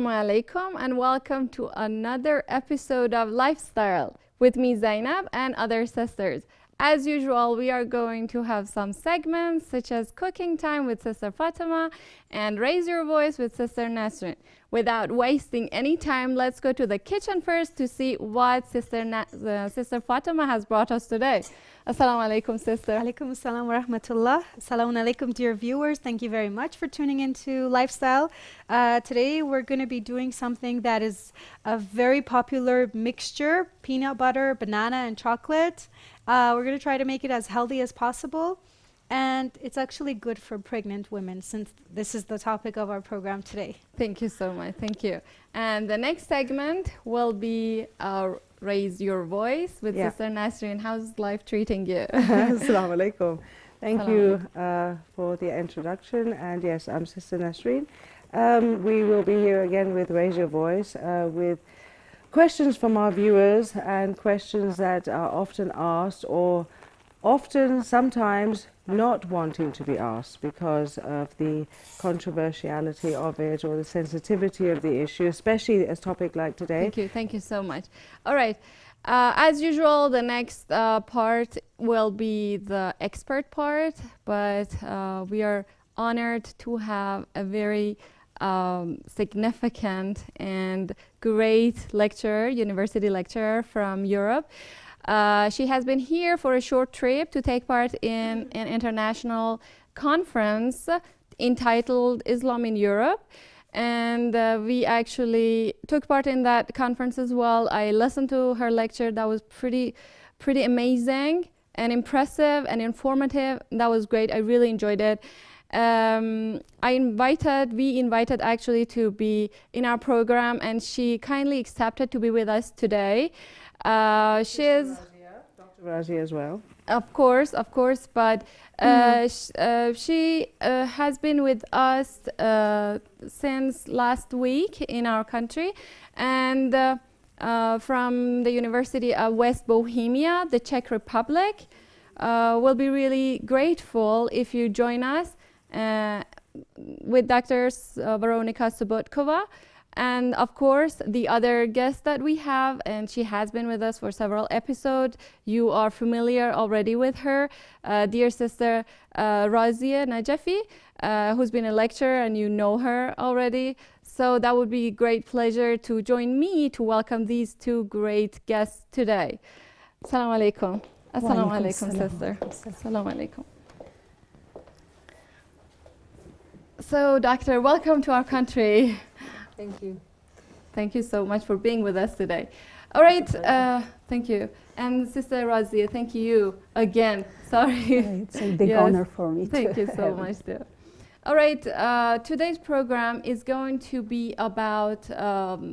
Assalamu alaikum and welcome to another episode of Lifestyle with me Zainab and other sisters. As usual, we are going to have some segments such as Cooking Time with Sister Fatima and Raise Your Voice with Sister Nasrin. Without wasting any time, let's go to the kitchen first to see what Sister Fatima has brought us today. Assalamu alaikum, sister. Alaikum assalam wa rahmatullah. Assalamu alaikum, dear viewers. Thank you very much for tuning into Lifestyle. Today we're going to be doing something that is a very popular mixture, peanut butter, banana, and chocolate. We're going to try to make it as healthy as possible. And it's actually good for pregnant women, since this is the topic of our program today. Thank you so much. Thank you. And the next segment will be Raise Your Voice with Sister Nasrin. How's life treating you? Assalamu alaikum. Thank you for the introduction. And yes, I'm Sister Nasrin. We will be here again with Raise Your Voice with questions from our viewers and questions that are often asked or sometimes not wanting to be asked because of the controversiality of it or the sensitivity of the issue, especially a topic like today. Thank you so much. All right, as usual, the next part will be the expert part, but we are honored to have a very significant and great lecturer, university lecturer from Europe. She has been here for a short trip to take part in an international conference entitled Islam in Europe. And we actually took part in that conference as well. I listened to her lecture. That was pretty amazing and impressive and informative. That was great. I really enjoyed it. We invited actually to be in our program, and she kindly accepted to be with us today. She's Dr. Razia as well. Of course, but she has been with us since last week in our country, and from the University of West Bohemia, the Czech Republic. We'll be really grateful if you join us with Dr. Veronika Sobotkova. And of course, the other guest that we have, and she has been with us for several episodes. You are familiar already with her, dear sister Razia Najafi, who's been a lecturer, and you know her already. So that would be a great pleasure to join me to welcome these two great guests today. Assalamu alaikum. Assalamu alaikum, sister. Assalamu alaikum. So, doctor, welcome to our country. Thank you. Thank you so much for being with us today. All right, thank you. And Sister Razia, thank you again. Sorry. It's a big honor for me. Thank you so much, dear. All right, today's program is going to be about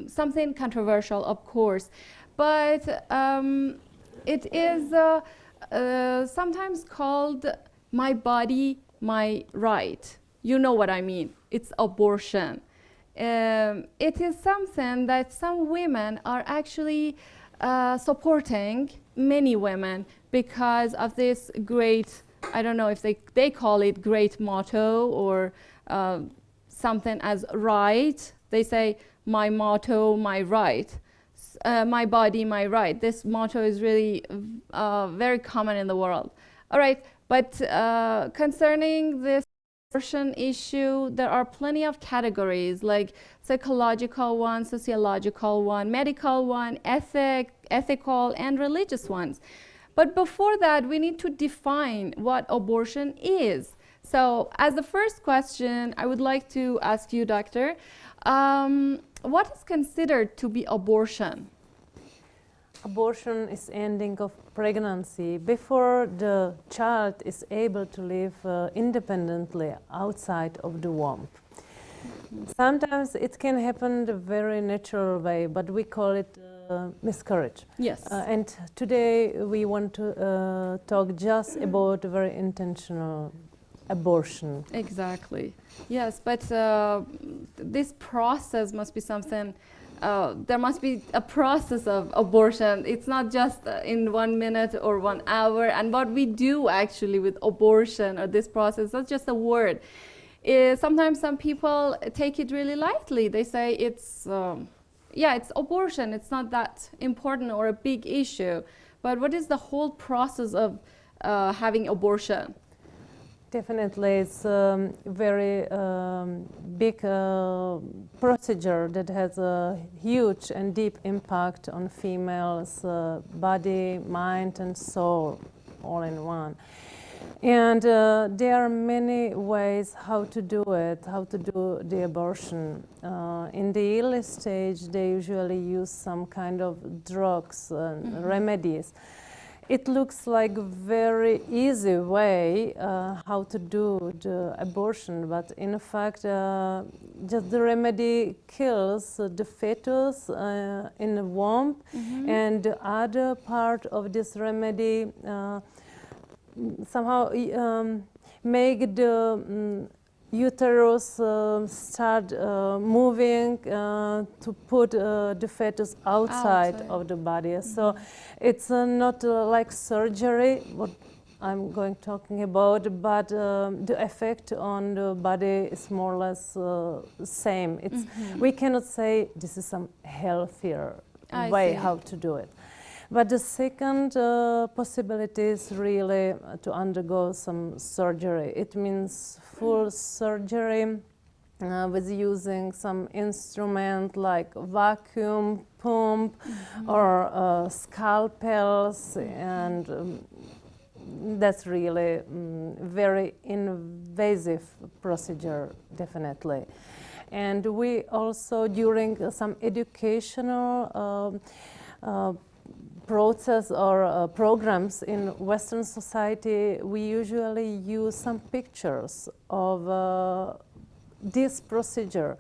something controversial, of course, but it is sometimes called My Body, My Right. You know what I mean. It's abortion. It is something that some women are actually supporting, many women, because of this great, I don't know if they call it great motto or something as right. They say, my motto, my right. My body, my right. This motto is really very common in the world. All right, but concerning this abortion issue, there are plenty of categories like psychological one, sociological one, medical one, ethical, and religious ones. But before that, we need to define what abortion is. So as the first question, I would like to ask you, doctor, what is considered to be abortion? Abortion is ending of pregnancy before the child is able to live independently outside of the womb. Sometimes it can happen the very natural way, but we call it miscarriage. Yes. And today we want to talk just about very intentional abortion. Exactly. Yes, but this process must be something. There must be a process of abortion. It's not just in 1 minute or 1 hour. And what we do actually with abortion or this process, that's just a word. sometimes some people take it really lightly. They say it's abortion. It's not that important or a big issue. But what is the whole process of having abortion? Definitely, it's a very big procedure that has a huge and deep impact on females' body, mind, and soul, all in one. And there are many ways how to do it, how to do the abortion. In the early stage, they usually use some kind of drugs and remedies. It looks like a very easy way how to do the abortion, but in fact, just the remedy kills the fetus in the womb, and the other part of this remedy somehow make the uterus start moving to put the fetus outside of the body. So it's not like surgery, what I'm talking about, but the effect on the body is more or less same. It's we cannot say this is some healthier way how to do it. But the second possibility is really to undergo some surgery. It means full surgery with using some instrument like vacuum pump or scalpels, and that's really very invasive procedure, definitely. And we also, during some educational process or programs in Western society, we usually use some pictures of this procedure,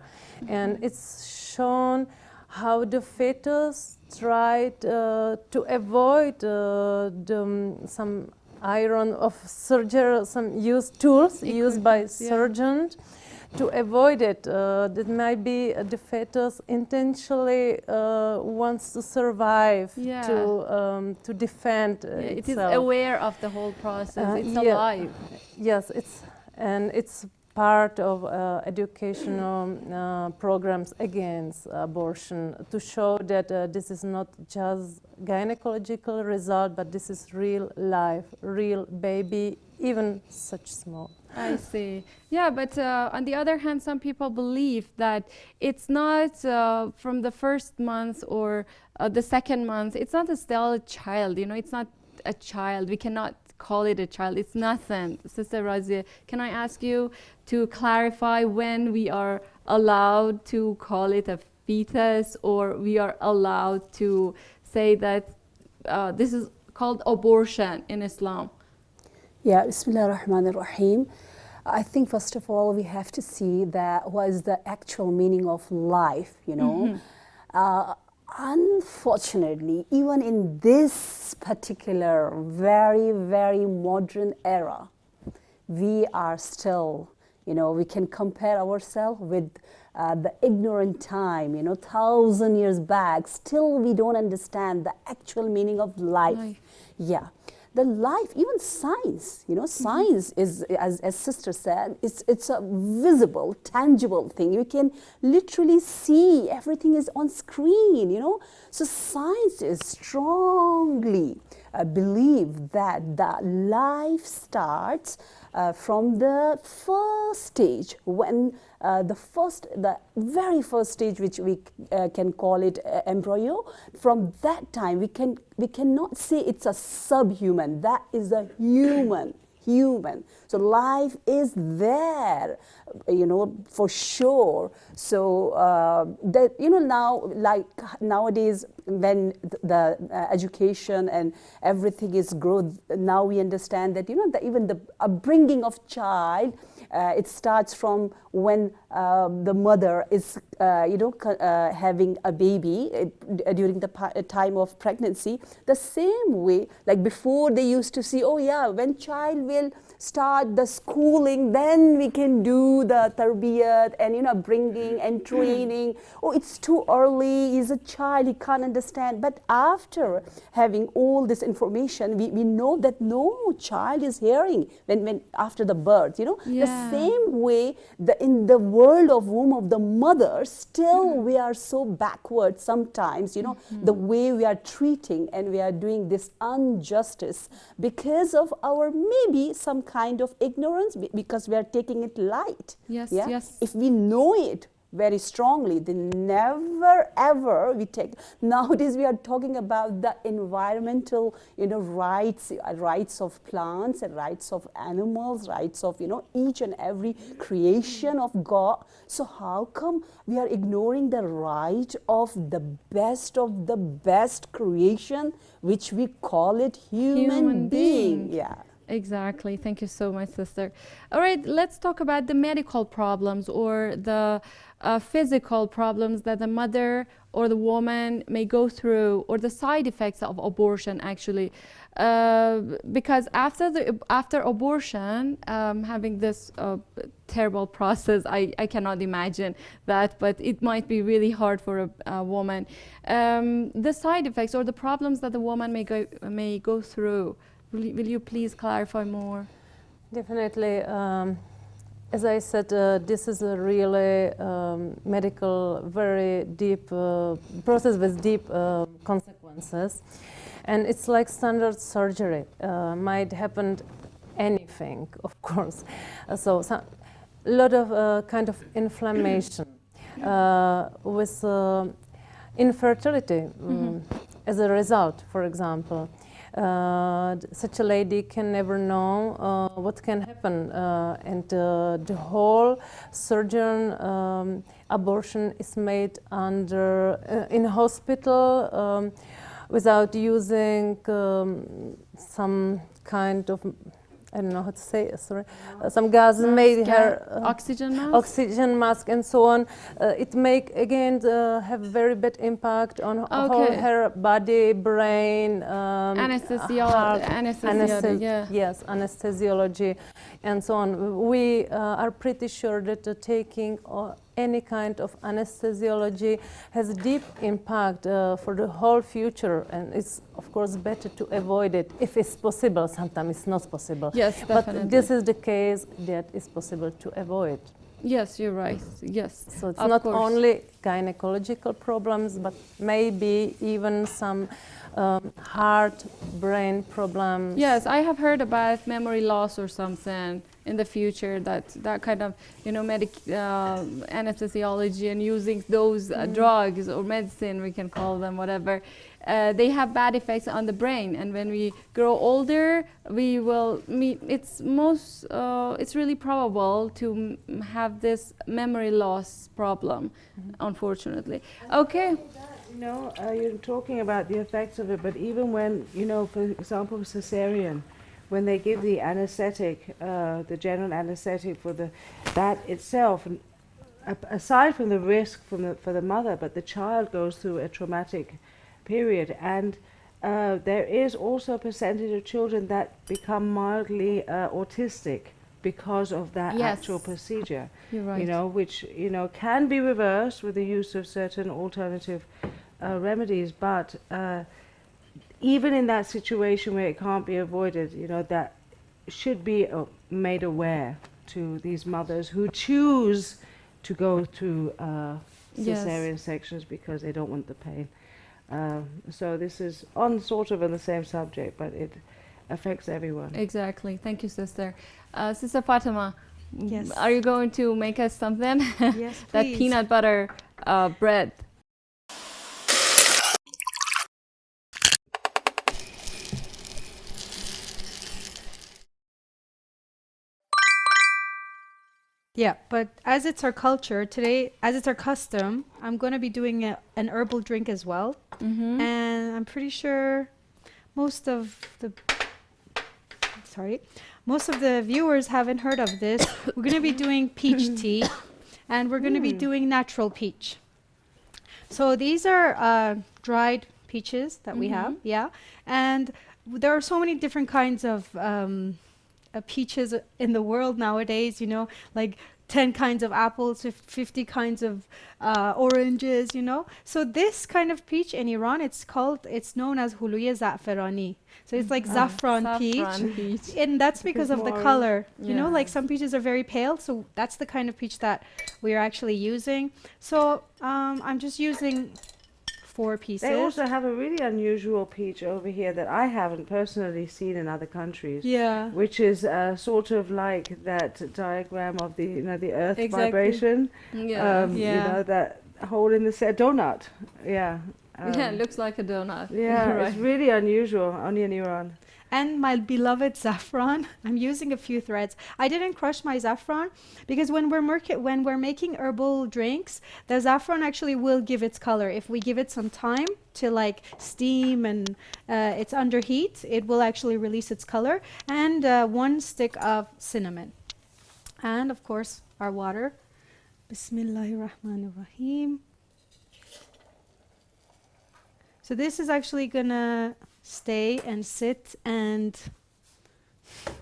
and it's shown how the fetus tried to avoid some iron of surgery, some tools used by surgeons to avoid it. That might be the fetus intentionally wants to survive, to defend itself. It is aware of the whole process. It's alive. Yes, it's part of educational programs against abortion to show that this is not just gynecological result, but this is real life, real baby, even such small. I see. Yeah, but on the other hand, some people believe that it's not from the first month or the second month. It's not still a child, it's not a child. We cannot call it a child. It's nothing. Sister Razia, can I ask you to clarify when we are allowed to call it a fetus, or we are allowed to say that this is called abortion in Islam? Yeah, Bismillah ar-Rahman ar-Rahim. I think first of all we have to see that what is the actual meaning of life, Unfortunately, even in this particular very, very modern era, we are still, we can compare ourselves with the ignorant time, 1,000 years back. Still, we don't understand the actual meaning of life. Yeah. The life, even science, science is, as Sister said, it's a visible, tangible thing. You can literally see everything is on screen, So science is strongly believe that the life starts from the first stage, when the very first stage, which we can call it embryo. From that time, we cannot say it's a subhuman. That is a human. So life is there, for sure. So that now, like nowadays, when the education and everything is growth, now we understand that that even the upbringing of child, it starts from when the mother is having a baby during the time of pregnancy. The same way, like before, they used to see, when child will start the schooling, then we can do do the tarbiyat and, you know, bringing and training. Oh, it's too early, he's a child, he can't understand. But after having all this information, we know that no child is hearing when after the birth, you know. Yeah. The same way, in the world of womb of the mother, still we are so backward sometimes, you know, the way we are treating and we are doing this injustice because of our maybe some kind of ignorance, because we are taking it light. Yes, Yeah? yes. If we know it very strongly, then never ever we take. Nowadays we are talking about the environmental, you know, rights of plants and rights of animals, rights of, you know, each and every creation of God. So how come we are ignoring the right of the best creation, which we call it human being? Yeah. Exactly. Thank you so much, sister. All right, let's talk about the medical problems or the physical problems that the mother or the woman may go through, or the side effects of abortion, actually. Because after abortion, having this terrible process, I cannot imagine that, but it might be really hard for a woman. The side effects or the problems that the woman may go through. Will you please clarify more? Definitely. As I said, this is a really medical, very deep process with deep consequences. And it's like standard surgery. Might happen anything, of course. So a lot of kind of inflammation with infertility as a result, for example. Such a lady can never know what can happen, and the whole surgeon abortion is made in hospital without using some kind of, I don't know how to say it, sorry, some gas made her oxygen mask? Oxygen mask and so on. It make again have very bad impact on whole her body, brain, anesthesiology, yeah. Yes, anesthesiology, and so on. We are pretty sure that taking any kind of anesthesiology has a deep impact for the whole future, and it's of course better to avoid it if it's possible. Sometimes it's not possible. Yes, definitely. But this is the case that is possible to avoid. Yes, you're right. Yes. So it's not only gynecological problems, but maybe even some heart, brain problems. Yes, I have heard about memory loss or something in the future, that kind of, you know, anesthesiology and using those drugs or medicine, we can call them whatever, they have bad effects on the brain, and when we grow older, we will meet. It's really probable to have this memory loss problem, unfortunately. Okay. You know, you're talking about the effects of it, but even when, you know, for example, cesarean, when they give the anesthetic, the general anesthetic for that itself, and aside from the risk for the mother, but the child goes through a traumatic period, and there is also a percentage of children that become mildly autistic because of that actual procedure. You're right. You know, which, you know, can be reversed with the use of certain alternative remedies, but even in that situation where it can't be avoided, you know, that should be made aware to these mothers who choose to go to cesarean sections because they don't want the pain. So this is sort of on the same subject, but it affects everyone. Exactly. Thank you, sister. Sister Fatima, Yes. are you going to make us something? Yes, That please. peanut butter bread. Yeah, but as it's our culture today, as it's our custom, I'm going to be doing an herbal drink as well. And I'm pretty sure most of the viewers haven't heard of this. We're going to be doing peach tea, and we're going to be doing natural peach. So these are dried peaches that we have, yeah. And there are so many different kinds of peaches in the world nowadays, you know, like 10 kinds of apples, 50 kinds of oranges, you know. So this kind of peach in Iran, it's known as huluye za'farani. So it's like saffron peach. And that's because of the color. You know, like some peaches are very pale, so that's the kind of peach that we are actually using. So I'm just using 4 pieces. They also have a really unusual peach over here that I haven't personally seen in other countries. Yeah. Which is sort of like that diagram of the, you know, the earth Exactly. vibration. Yeah. You know, that hole in the donut. Yeah. Yeah, it looks like a donut. Yeah, Right. it's really unusual, only in Iran. And my beloved saffron. I'm using a few threads. I didn't crush my saffron because when we're making herbal drinks, the saffron actually will give its color. If we give it some time to like steam and it's under heat, it will actually release its color. And 1 stick of cinnamon. And of course, our water. Bismillahirrahmanirrahim. So this is actually gonna stay and sit and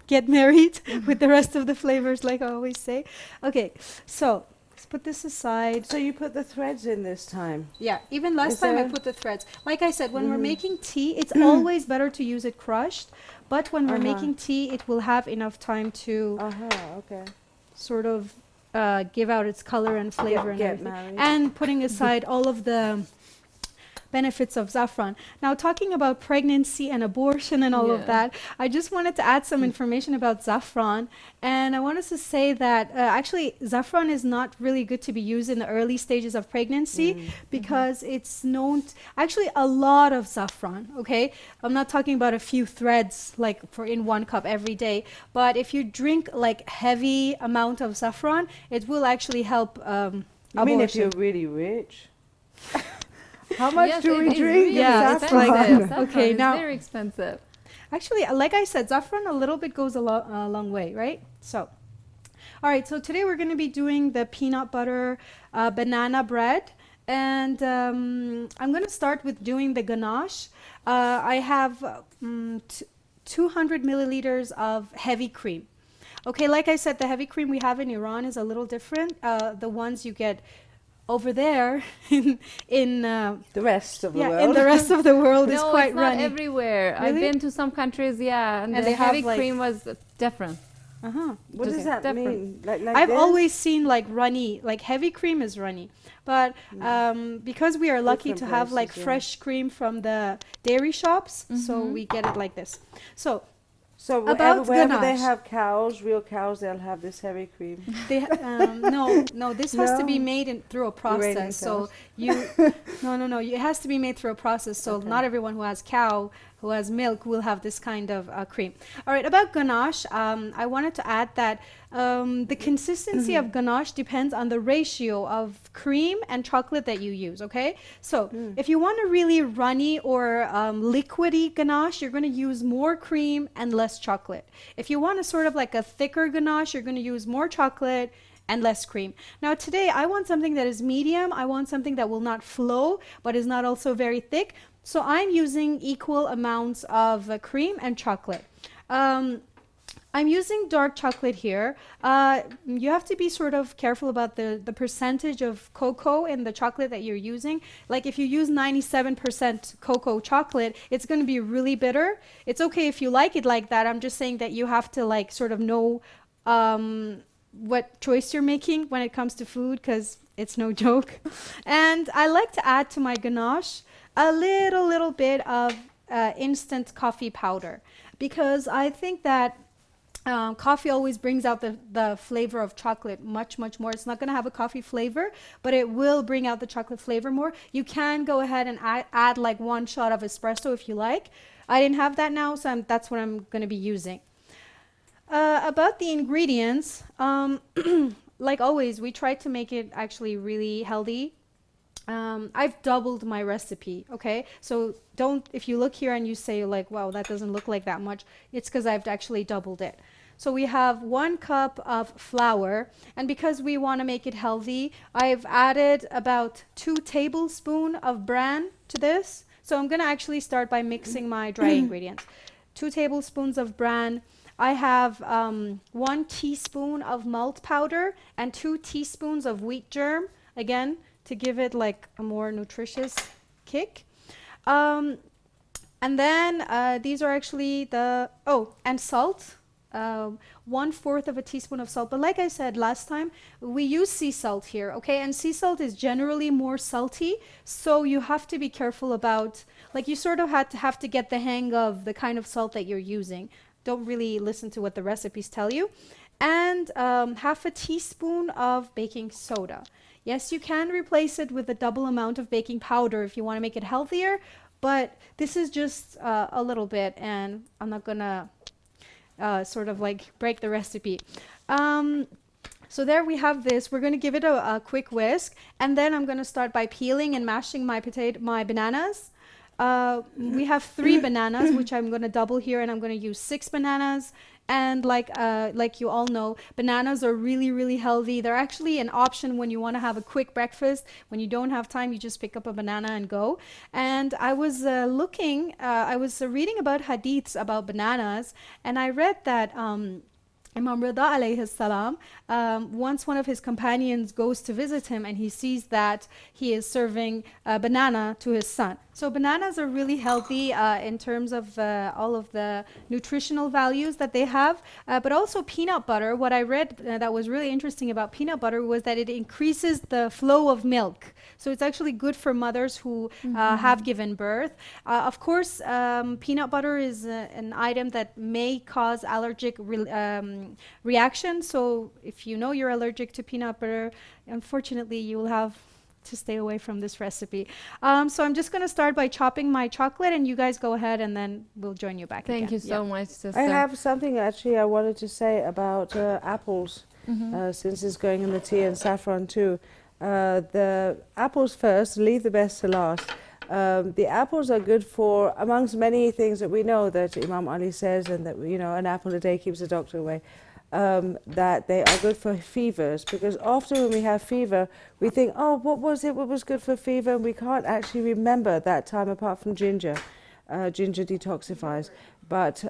get married with the rest of the flavors, like I always say. Okay, so let's put this aside. So you put the threads in this time? Yeah, even last Is time I there- put the threads. Like I said, when we're making tea, it's always better to use it crushed. But when we're making tea, it will have enough time to Okay. sort of give out its color and flavor and Get everything. married. And putting aside all of the benefits of saffron. Now, talking about pregnancy and abortion and all of Yeah. that, I just wanted to add some information about saffron. And I wanted to say that actually, saffron is not really good to be used in the early stages of pregnancy because it's known actually a lot of saffron, okay? I'm not talking about a few threads like for in 1 cup every day, but if you drink like heavy amount of saffron, it will actually help I mean, if abortion. you're really rich. How much Yes, do it we is drink? really Yeah, of it's like expensive. that. Saffron Okay, is now- very expensive. Actually, like I said, saffron a little bit goes a long way, right? So, all right, so today we're going to be doing the peanut butter banana bread. And I'm going to start with doing the ganache. I have 200 milliliters of heavy cream. Okay, like I said, the heavy cream we have in Iran is a little different. The ones you get over there in The rest of the yeah, world. in the rest of the world is No, quite it's not runny. everywhere. I've Really? been to some countries, yeah, and And the they have, heavy like- cream was different. Uh-huh. What does Just that different. mean? Like I've this? always seen like runny, like heavy cream is runny. But because we are lucky Different to have like places, yeah. fresh cream from the dairy shops, so we get it like this. So So About wherever they ganache. have cows, real cows, they'll have this heavy cream. they no, this has to be No? made through a Iranian process. So cows. you no, it has to be made through a process. So Okay. not everyone who has cow, who has milk, will have this kind of cream. All right, about ganache, I wanted to add that the consistency of ganache depends on the ratio of cream and chocolate that you use. Okay, so if you want a really runny or liquidy ganache, you're going to use more cream and less chocolate. If you want a sort of like a thicker ganache, you're going to use more chocolate and less cream. Now today I want something that is medium. I want something that will not flow but is not also very thick. So I'm using equal amounts of cream and chocolate. I'm using dark chocolate here. You have to be sort of careful about the percentage of cocoa in the chocolate that you're using. Like if you use 97% cocoa chocolate, it's going to be really bitter. It's okay if you like it like that. I'm just saying that you have to like sort of know what choice you're making when it comes to food, because it's no joke. And I like to add to my ganache a little bit of instant coffee powder, because I think that coffee always brings out the flavor of chocolate much more. It's not going to have a coffee flavor, but it will bring out the chocolate flavor more. You can go ahead and add like 1 shot of espresso if you like. I didn't have that now, so that's what I'm going to be using. About the ingredients, like always, we try to make it actually really healthy. I've doubled my recipe, okay? So if you look here and you say like, wow, that doesn't look like that much, it's because I've actually doubled it. So we have 1 cup of flour, and because we want to make it healthy, I've added about 2 tablespoons of bran to this. So I'm going to actually start by mixing my dry ingredients. 2 tablespoons of bran, I have 1 teaspoon of malt powder and 2 teaspoons of wheat germ, again, to give it like a more nutritious kick. And then these are actually and salt. 1/4 of a teaspoon of salt. But like I said last time, we use sea salt here, okay? And sea salt is generally more salty, so you have to be careful about, like, you sort of have to get the hang of the kind of salt that you're using. Don't really listen to what the recipes tell you. And 1/2 teaspoon of baking soda. Yes, you can replace it with a double amount of baking powder if you want to make it healthier, but this is just a little bit, and I'm not gonna sort of like break the recipe. So there we have this. We're going to give it a quick whisk, and then I'm going to start by peeling and mashing my bananas. We have 3 bananas, which I'm going to double here, and I'm going to use 6 bananas. And like you all know, bananas are really, really healthy. They're actually an option when you want to have a quick breakfast. When you don't have time, you just pick up a banana and go. And I was reading about hadiths about bananas, and I read that Imam Rida alayhi salam, once one of his companions goes to visit him and he sees that he is serving a banana to his son. So bananas are really healthy in terms of all of the nutritional values that they have, but also peanut butter. What I read that was really interesting about peanut butter was that it increases the flow of milk. So it's actually good for mothers who have given birth. Of course, peanut butter is an item that may cause allergic reaction. So if you know you're allergic to peanut butter, unfortunately, you will have to stay away from this recipe. So I'm just going to start by chopping my chocolate, and you guys go ahead, and then we'll join you back Thank again. you so much, sister. I have something actually I wanted to say about apples, since it's going in the tea, and saffron too. The apples first, leave the best to last. The apples are good for, amongst many things that we know that Imam Ali says, and that, you know, an apple a day keeps the doctor away, that they are good for fevers, because often when we have fever, we think, oh, what was it? What was good for fever? And we can't actually remember that time apart from ginger. Ginger detoxifies. But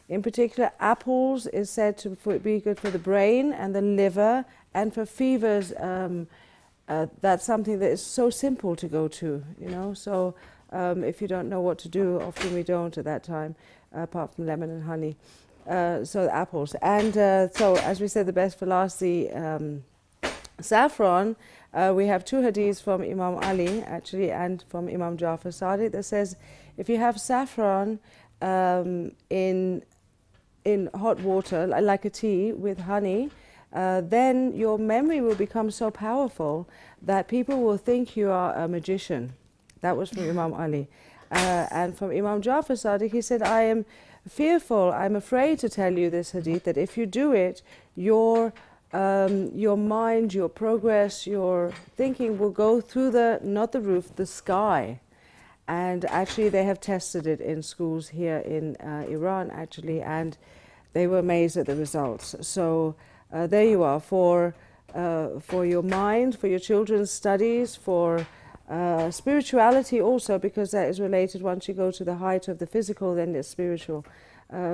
in particular, apples is said to be good for the brain and the liver, and for fevers, that's something that is so simple to go to, you know. So if you don't know what to do, often we don't at that time, apart from lemon and honey. So the apples. And so, as we said, the best for last, the saffron. We have 2 hadiths from Imam Ali, actually, and from Imam Jafar Sadiq that says, if you have saffron in hot water, like a tea with honey, then your memory will become so powerful that people will think you are a magician. That was from Imam Ali. And from Imam Jafar Sadiq, he said, I am fearful, I'm afraid to tell you this hadith, that if you do it, your mind, your progress, your thinking will go through not the roof, the sky. And actually they have tested it in schools here in Iran, actually, and they were amazed at the results. So there you are, for your mind, for your children's studies, for spirituality also, because that is related. Once you go to the height of the physical, then it's spiritual.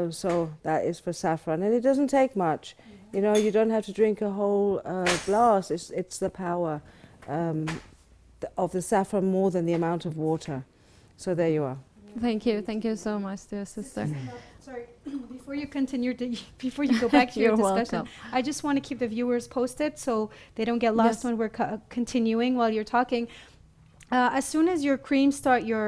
So that is for saffron, and it doesn't take much. You know, you don't have to drink a whole glass. It's the power of the saffron more than the amount of water. So there you are. Thank you so much, dear sister. Sorry, before you continue, before you go back to your You're discussion, welcome. I just want to keep the viewers posted so they don't get lost Yes. when we're continuing while you're talking. As soon as your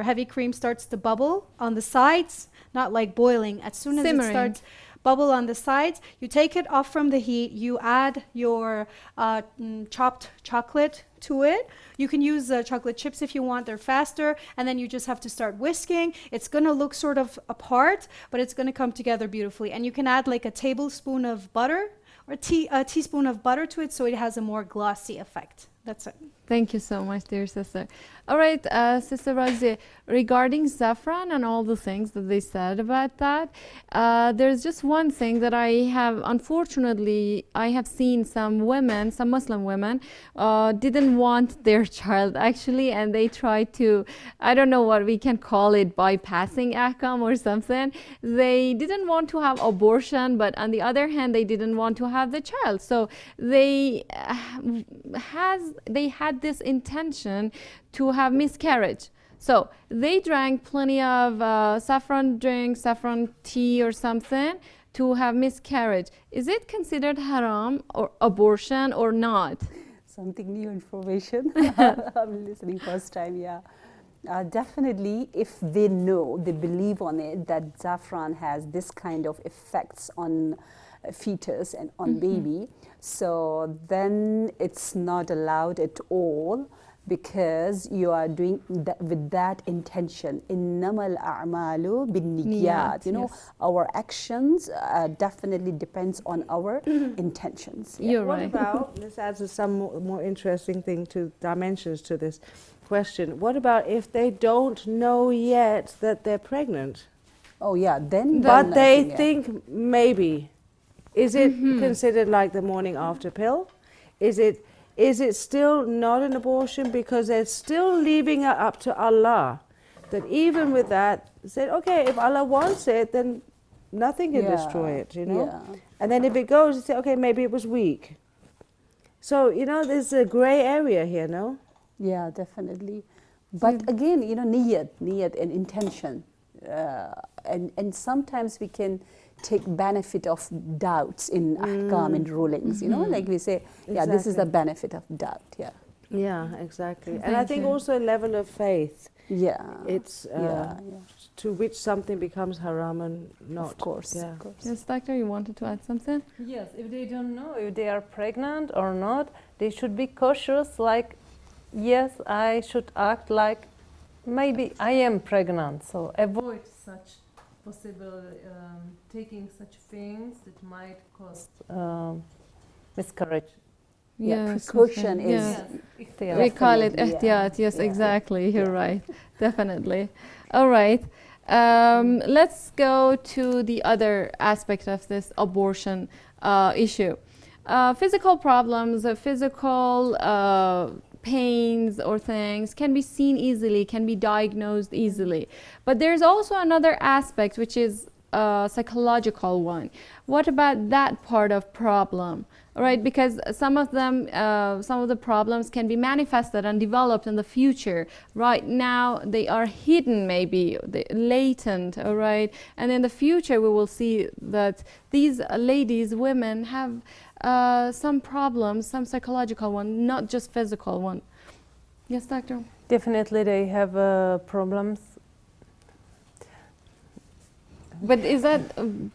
heavy cream starts to bubble on the sides, not like boiling, as soon as Simmering. it starts bubble on the sides, you take it off from the heat, you add your chopped chocolate to it. You can use chocolate chips if you want, they're faster, and then you just have to start whisking. It's going to look sort of apart, but it's going to come together beautifully. And you can add like a tablespoon of butter or a teaspoon of butter to it, so it has a more glossy effect. That's it. Thank you so much, dear sister. All right, Sister Razia, regarding saffron and all the things that they said about that, there's just one thing that I have, unfortunately, I have seen some women, some Muslim women, didn't want their child actually, and they tried to, I don't know what we can call it, bypassing ahkam or something. They didn't want to have abortion, but on the other hand, they didn't want to have the child. So they had this intention to have miscarriage. So they drank plenty of saffron drink, saffron tea or something to have miscarriage. Is it considered haram or abortion or not? Something new information. I'm listening first time, yeah. Definitely, if they know, they believe on it, that saffron has this kind of effects on fetus and on baby, so then it's not allowed at all, because you are doing that with that intention. Innamal a'malu binniyat. You know, yes. our actions definitely depends on our intentions. Yeah. You're What right. about, this adds some more interesting dimensions to this question. What about if they don't know yet that they're pregnant, Oh yeah, then. but I they yeah. think maybe? Is it considered like the morning after pill? Is it still not an abortion, because they're still leaving it up to Allah? That even with that, said, okay, if Allah wants it, then nothing can destroy it, you know? Yeah. And then if it goes, you say, okay, maybe it was weak. So, you know, there's a gray area here, no? Yeah, definitely. But again, you know, niyat and intention. And sometimes we can take benefit of doubts in ahkam and rulings, you know, like we say, yeah, this is the Exactly. benefit of doubt, yeah. Yeah, exactly. And I Thank think you. also a level of faith. Yeah. It's yeah. to which something becomes haram and not. Of course, Yeah. of course. Yes, doctor, you wanted to add something? Yes, if they don't know if they are pregnant or not, they should be cautious, like, yes, I should act like maybe I am pregnant, so avoid such possible taking such things that might cause miscarriage. Yeah, Yes, precaution okay. is- Yeah. Ikhtiyar. We call it Definitely, yeah. ihtiyat. Yes, Yeah. exactly. You're Yeah. right. Definitely. All right. Let's go to the other aspect of this abortion issue. Physical problems, physical pains or things can be seen easily, can be diagnosed easily. But there's also another aspect, which is a psychological one. What about that part of problem? All right, because some of them, some of the problems can be manifested and developed in the future. Right now, they are hidden, maybe latent. All right, and in the future, we will see that these ladies, women, have some problems, some psychological one, not just physical one. Yes, doctor. Definitely, they have problems. But is that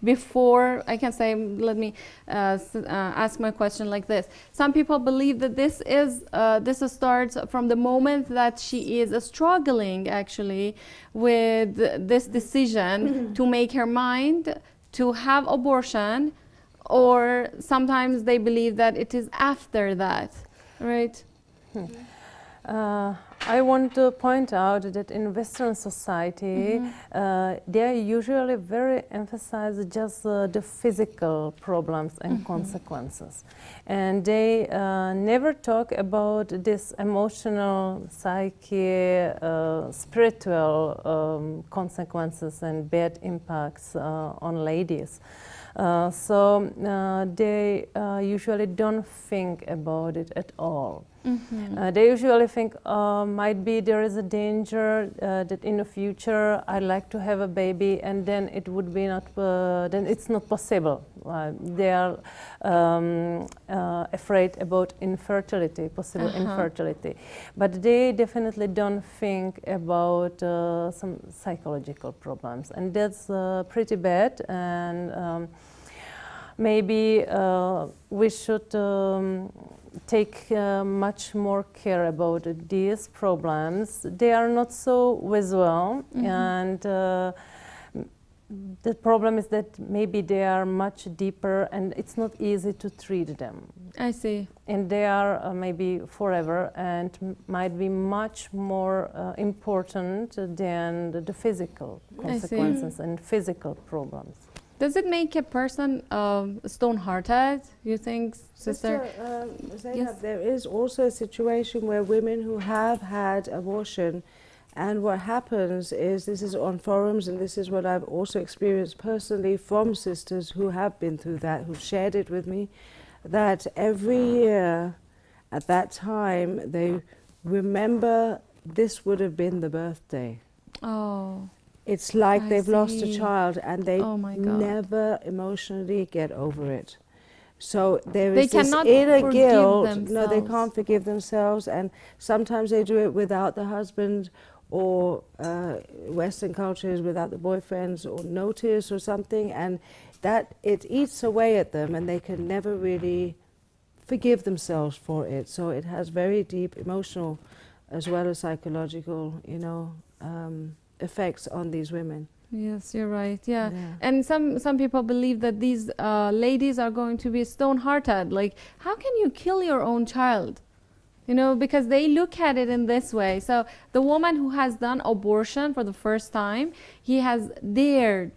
before, I can say, let me ask my question like this. Some people believe that this starts from the moment that she is struggling actually with this decision to make her mind to have abortion, or sometimes they believe that it is after that, right? I want to point out that in Western society, they usually very emphasize just the physical problems and consequences. And they never talk about this emotional, psyche, spiritual consequences and bad impacts on ladies. So they usually don't think about it at all. They usually think might be there is a danger that in the future I'd like to have a baby, and then it would be not then it's not possible. They are afraid about infertility, possible infertility, but they definitely don't think about some psychological problems, and that's pretty bad. And maybe we should take much more care about these problems. They are not so visual, and the problem is that maybe they are much deeper and it's not easy to treat them. I see. And they are maybe forever and might be much more important than the physical I see. consequences and physical problems. Does it make a person stone-hearted, you think, sister? Zainab, Yes. there is also a situation where women who have had abortion, and what happens is, this is on forums, and this is what I've also experienced personally from sisters who have been through that, who've shared it with me, that every year at that time they remember this would have been the birthday. Oh, It's like I they've lost a see. child and they Oh my God. never emotionally get over it. So there They is this cannot inner forgive guilt. No, they themselves. can't forgive themselves, and sometimes they do it without the husband, or Western cultures without the boyfriends, or notice or something, and that it eats away at them, and they can never really forgive themselves for it. So it has very deep emotional as well as psychological, effects on these women. yes, you're right. Yeah. And some people believe that these ladies are going to be stone-hearted. Like, how can you kill your own child? Because they look at it in this way. So the woman who has done abortion for the first time, he has dared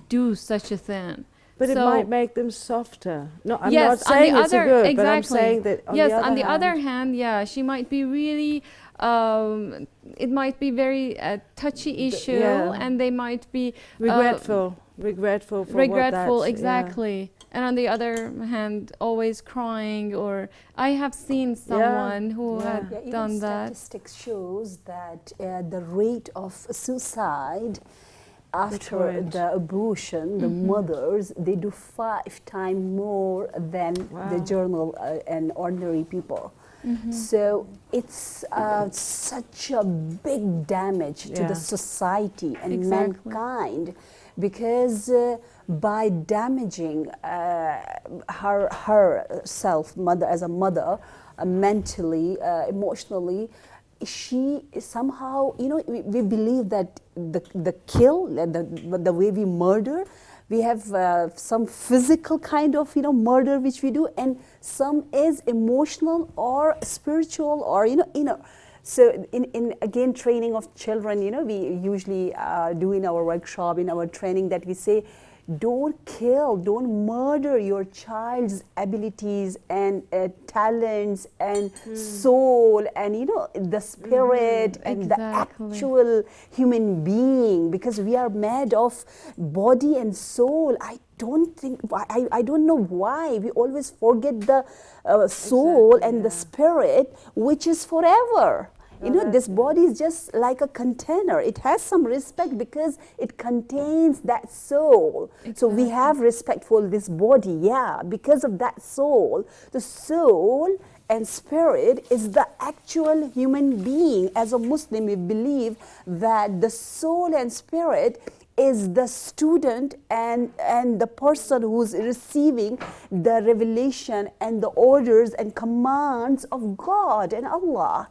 do such a thing. But it So- might make them softer. No, I'm yes, not saying on the it's a other, good, exactly. but I'm saying that on the other hand, yeah, she might be really. It might be very touchy issue, yeah. and they might be regretful for regretful, what that's, exactly. And on the other hand, always crying. Or I have seen someone who Yeah. had even done that. statistics shows that the rate of suicide after torrent. the abortion, the mothers, they do 5 times more than the Wow. general and ordinary people. So it's such a big damage to Yeah. the society and Exactly. mankind, because by damaging herself, mother as a mother, mentally, emotionally, she somehow, we believe that the kill, the way we murder, we have some physical kind of murder which we do, and some is emotional or spiritual or inner. So in again training of children, we usually do in our workshop, in our training, that we say, don't kill, don't murder your child's abilities and talents and soul and the spirit and the Exactly. actual human being, because we are made of body and soul. I don't know why we always forget the soul and the spirit, which is forever. This body is just like a container. It has some respect because it contains that soul. So we have respect for this body, because of that soul. The soul and spirit is the actual human being. As a Muslim, we believe that the soul and spirit is the student and the person who's receiving the revelation and the orders and commands of God and Allah,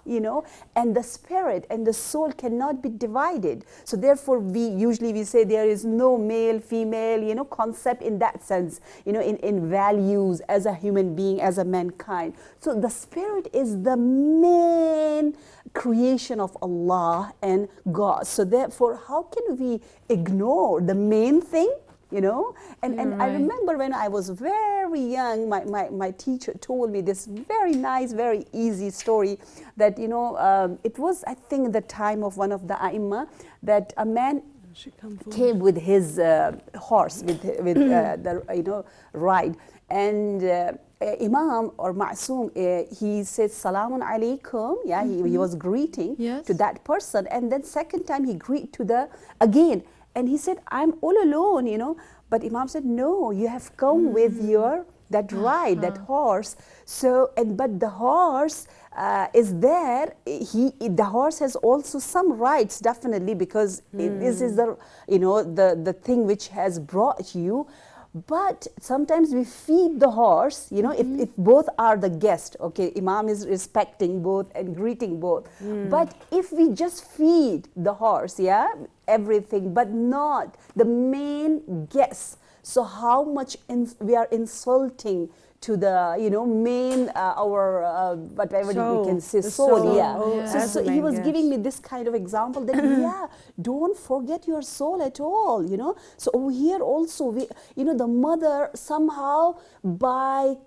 and the spirit and the soul cannot be divided. So therefore we say there is no male, female, concept in that sense, in values as a human being, as a mankind. So the spirit is the main creation of Allah and God. So therefore, how can we ignore the main thing? And I remember when I was very young, my teacher told me this very nice, very easy story that it was, I think, the time of one of the Aimma, that a man came with his horse, with the ride, and Imam or Ma'soom, he said Salamun Alaikum, he was greeting to that person, and then second time he greet to the again, and he said, I'm all alone, but Imam said, no, you have come with that ride, that horse. So, but the horse is there. The horse has also some rights, definitely, because this is the thing which has brought you. But sometimes we feed the horse, you know, if both are the guest, okay, Imam is respecting both and greeting both. But if we just feed the horse, yeah, everything, but not the main guest, so how much we are insulting to the, you know, main, our, whatever Soul, we can say, the soul, soul, yeah. oh, So, as so the he main was giving guest. me this kind of example that, yeah, don't forget your soul at all, you know. So over here also, we, you know, the mother somehow by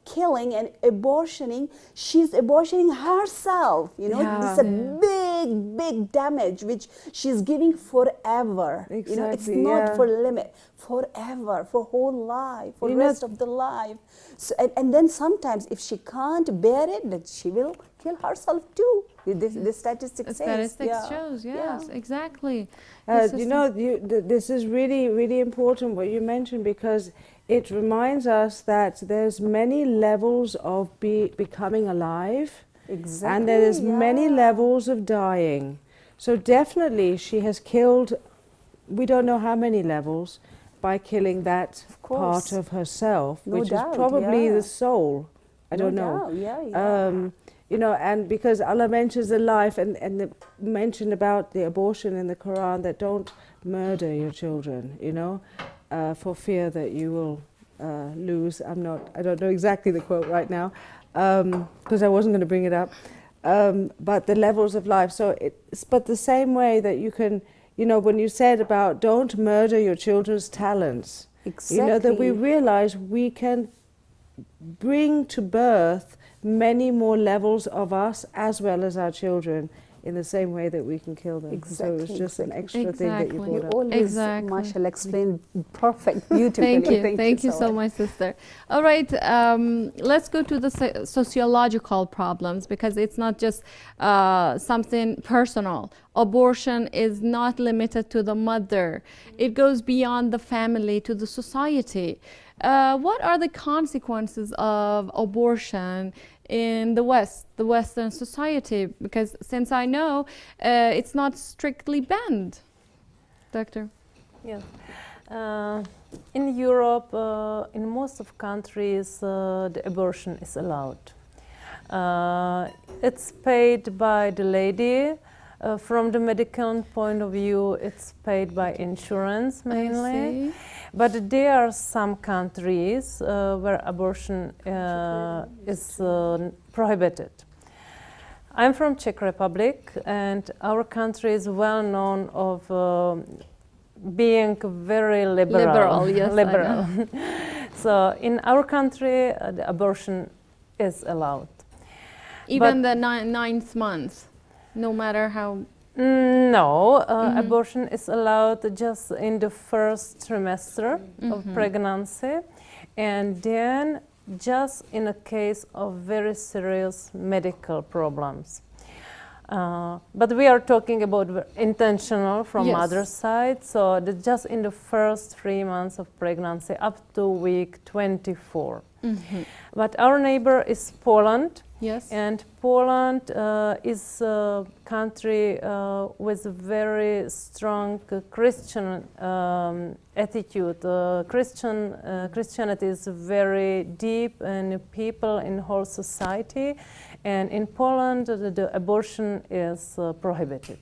killing and abortioning, she's abortioning herself, you know. Yeah. It's a big, big damage which she's giving forever. You know, it's Exactly, not yeah. for limit, forever, for whole life, for You know, rest of the life. So, and then sometimes if she can't bear it, then she will kill herself too. The statistic The says. statistics yeah. shows, Yeah. yes, exactly. You know, this is really, really important what you mentioned, because it reminds us that there's many levels of becoming alive, Exactly. and there is many yeah. levels of dying. So definitely she has killed, we don't know how many levels, by killing that course. part of herself, No which doubt, is probably yeah. the soul. I No don't know. doubt, yeah, yeah. You know, and because Allah mentions the life and mentioned about the abortion in the Quran, that don't murder your children, you know, for fear that you will lose. I don't know exactly the quote right now, because I wasn't going to bring it up. But the levels of life. So but the same way that you can, you know, when you said about don't murder your children's talents, Exactly. you know, that we realize we can bring to birth many more levels of us as well as our children in the same way that we can kill them. So it was Exactly, just an exactly. extra thing that you Exactly. brought You up. always, Exactly. mashallah, explain perfect, beautifully. Thank you so much, sister. All right, let's go to the sociological problems, because it's not just something personal. Abortion is not limited to the mother. It goes beyond the family to the society. What are the consequences of abortion in the West, the Western society? Because since I know it's not strictly banned, Doctor. Yes. In Europe, in most of countries, the abortion is allowed. It's paid by the lady. From the medical point of view, it's paid by insurance mainly. But there are some countries where abortion is prohibited. I'm from Czech Republic, and our country is well known of being very liberal. Yes, liberal. So in our country, the abortion is allowed. Even the ninth month, no matter how. No, abortion is allowed just in the first trimester of pregnancy, and then just in a case of very serious medical problems. But we are talking about intentional from mother's side, so just in the first 3 months of pregnancy up to week 24. But our neighbor is Poland. Yes. And Poland is a country with a very strong Christian attitude. Christianity is very deep in people, in whole society. And in Poland, the abortion is prohibited.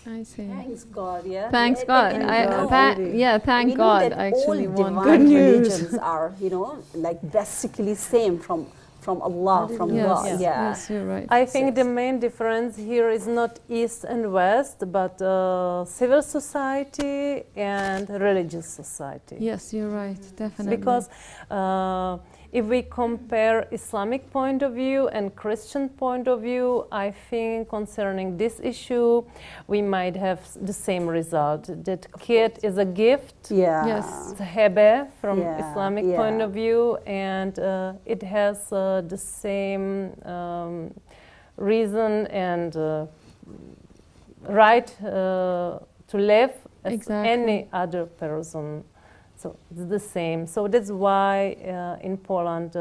I see. Thanks God, yeah. Thanks And- God. and Thank we know- God. Thank we know God. that I actually all want divine Good news. religions are, you know, like basically same from Allah, from Yes, God. yes, Yeah. yes, you're right. I think the main difference here is not East and West, but civil society and religious society. Yes, you're right. Definitely. Because if we compare Islamic point of view and Christian point of view, I think concerning this issue, we might have the same result. That kid is a gift. Yeah. Yes. It's a hebe from Yeah, Islamic yeah. point of view, and it has the same reason and right to live as Exactly. any other person. So it's the same. So that's why in Poland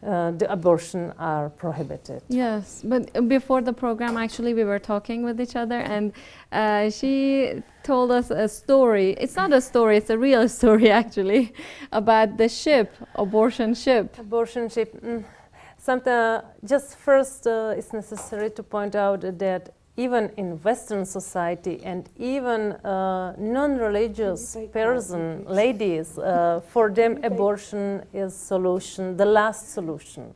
the abortion are prohibited. Yes, but before the program, actually, we were talking with each other, and she told us a story. It's not a story; it's a real story, actually, about the ship, abortion ship. Abortion ship. Just first, it's necessary to point out that even in Western society and even non-religious person, ladies, for them abortion is solution, the last solution.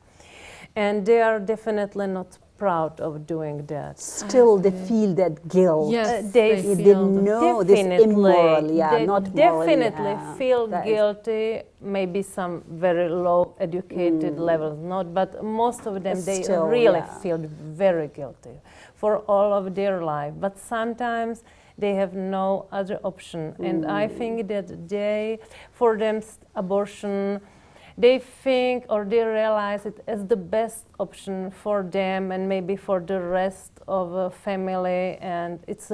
And they are definitely not proud of doing that. Still, they feel that guilt. Yes, they They feel know this immoral, they not moral. definitely feel That is- guilty. Maybe some very low educated levels, not, but most of them they Still, really yeah. feel very guilty for all of their life. But sometimes they have no other option, and I think that for them, abortion. They think or they realize it as the best option for them and maybe for the rest of a family, and it's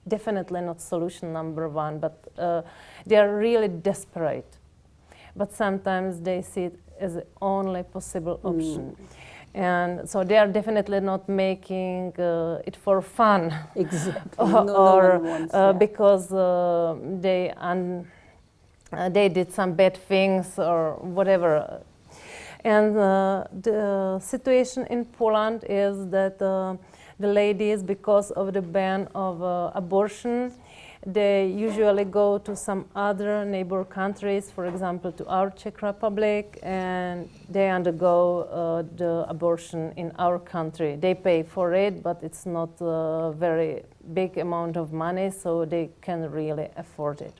definitely not solution number one, but they are really desperate. But sometimes they see it as the only possible option. And so they are definitely not making it for fun Exactly. or one wants, yeah. because they did some bad things or whatever. And the situation in Poland is that the ladies, because of the ban of abortion, they usually go to some other neighbor countries, for example, to our Czech Republic, and they undergo the abortion in our country. They pay for it, but it's not a very big amount of money, so they can really afford it.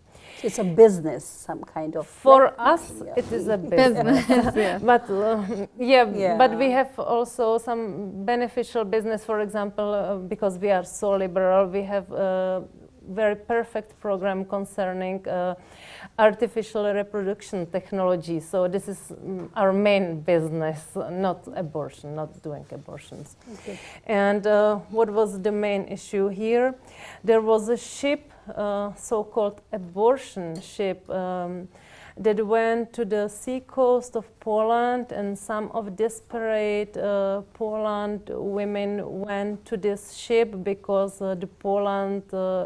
It's a business, some kind of. For us, it is a business. Yeah. But Yeah. but we have also some beneficial business. For example, because we are so liberal, we have a very perfect program concerning artificial reproduction technology. So this is our main business, not abortion, not doing abortions. Okay. And what was the main issue here? There was a ship, so-called abortion ship, that went to the sea coast of Poland, and some of desperate Poland women went to this ship because the Poland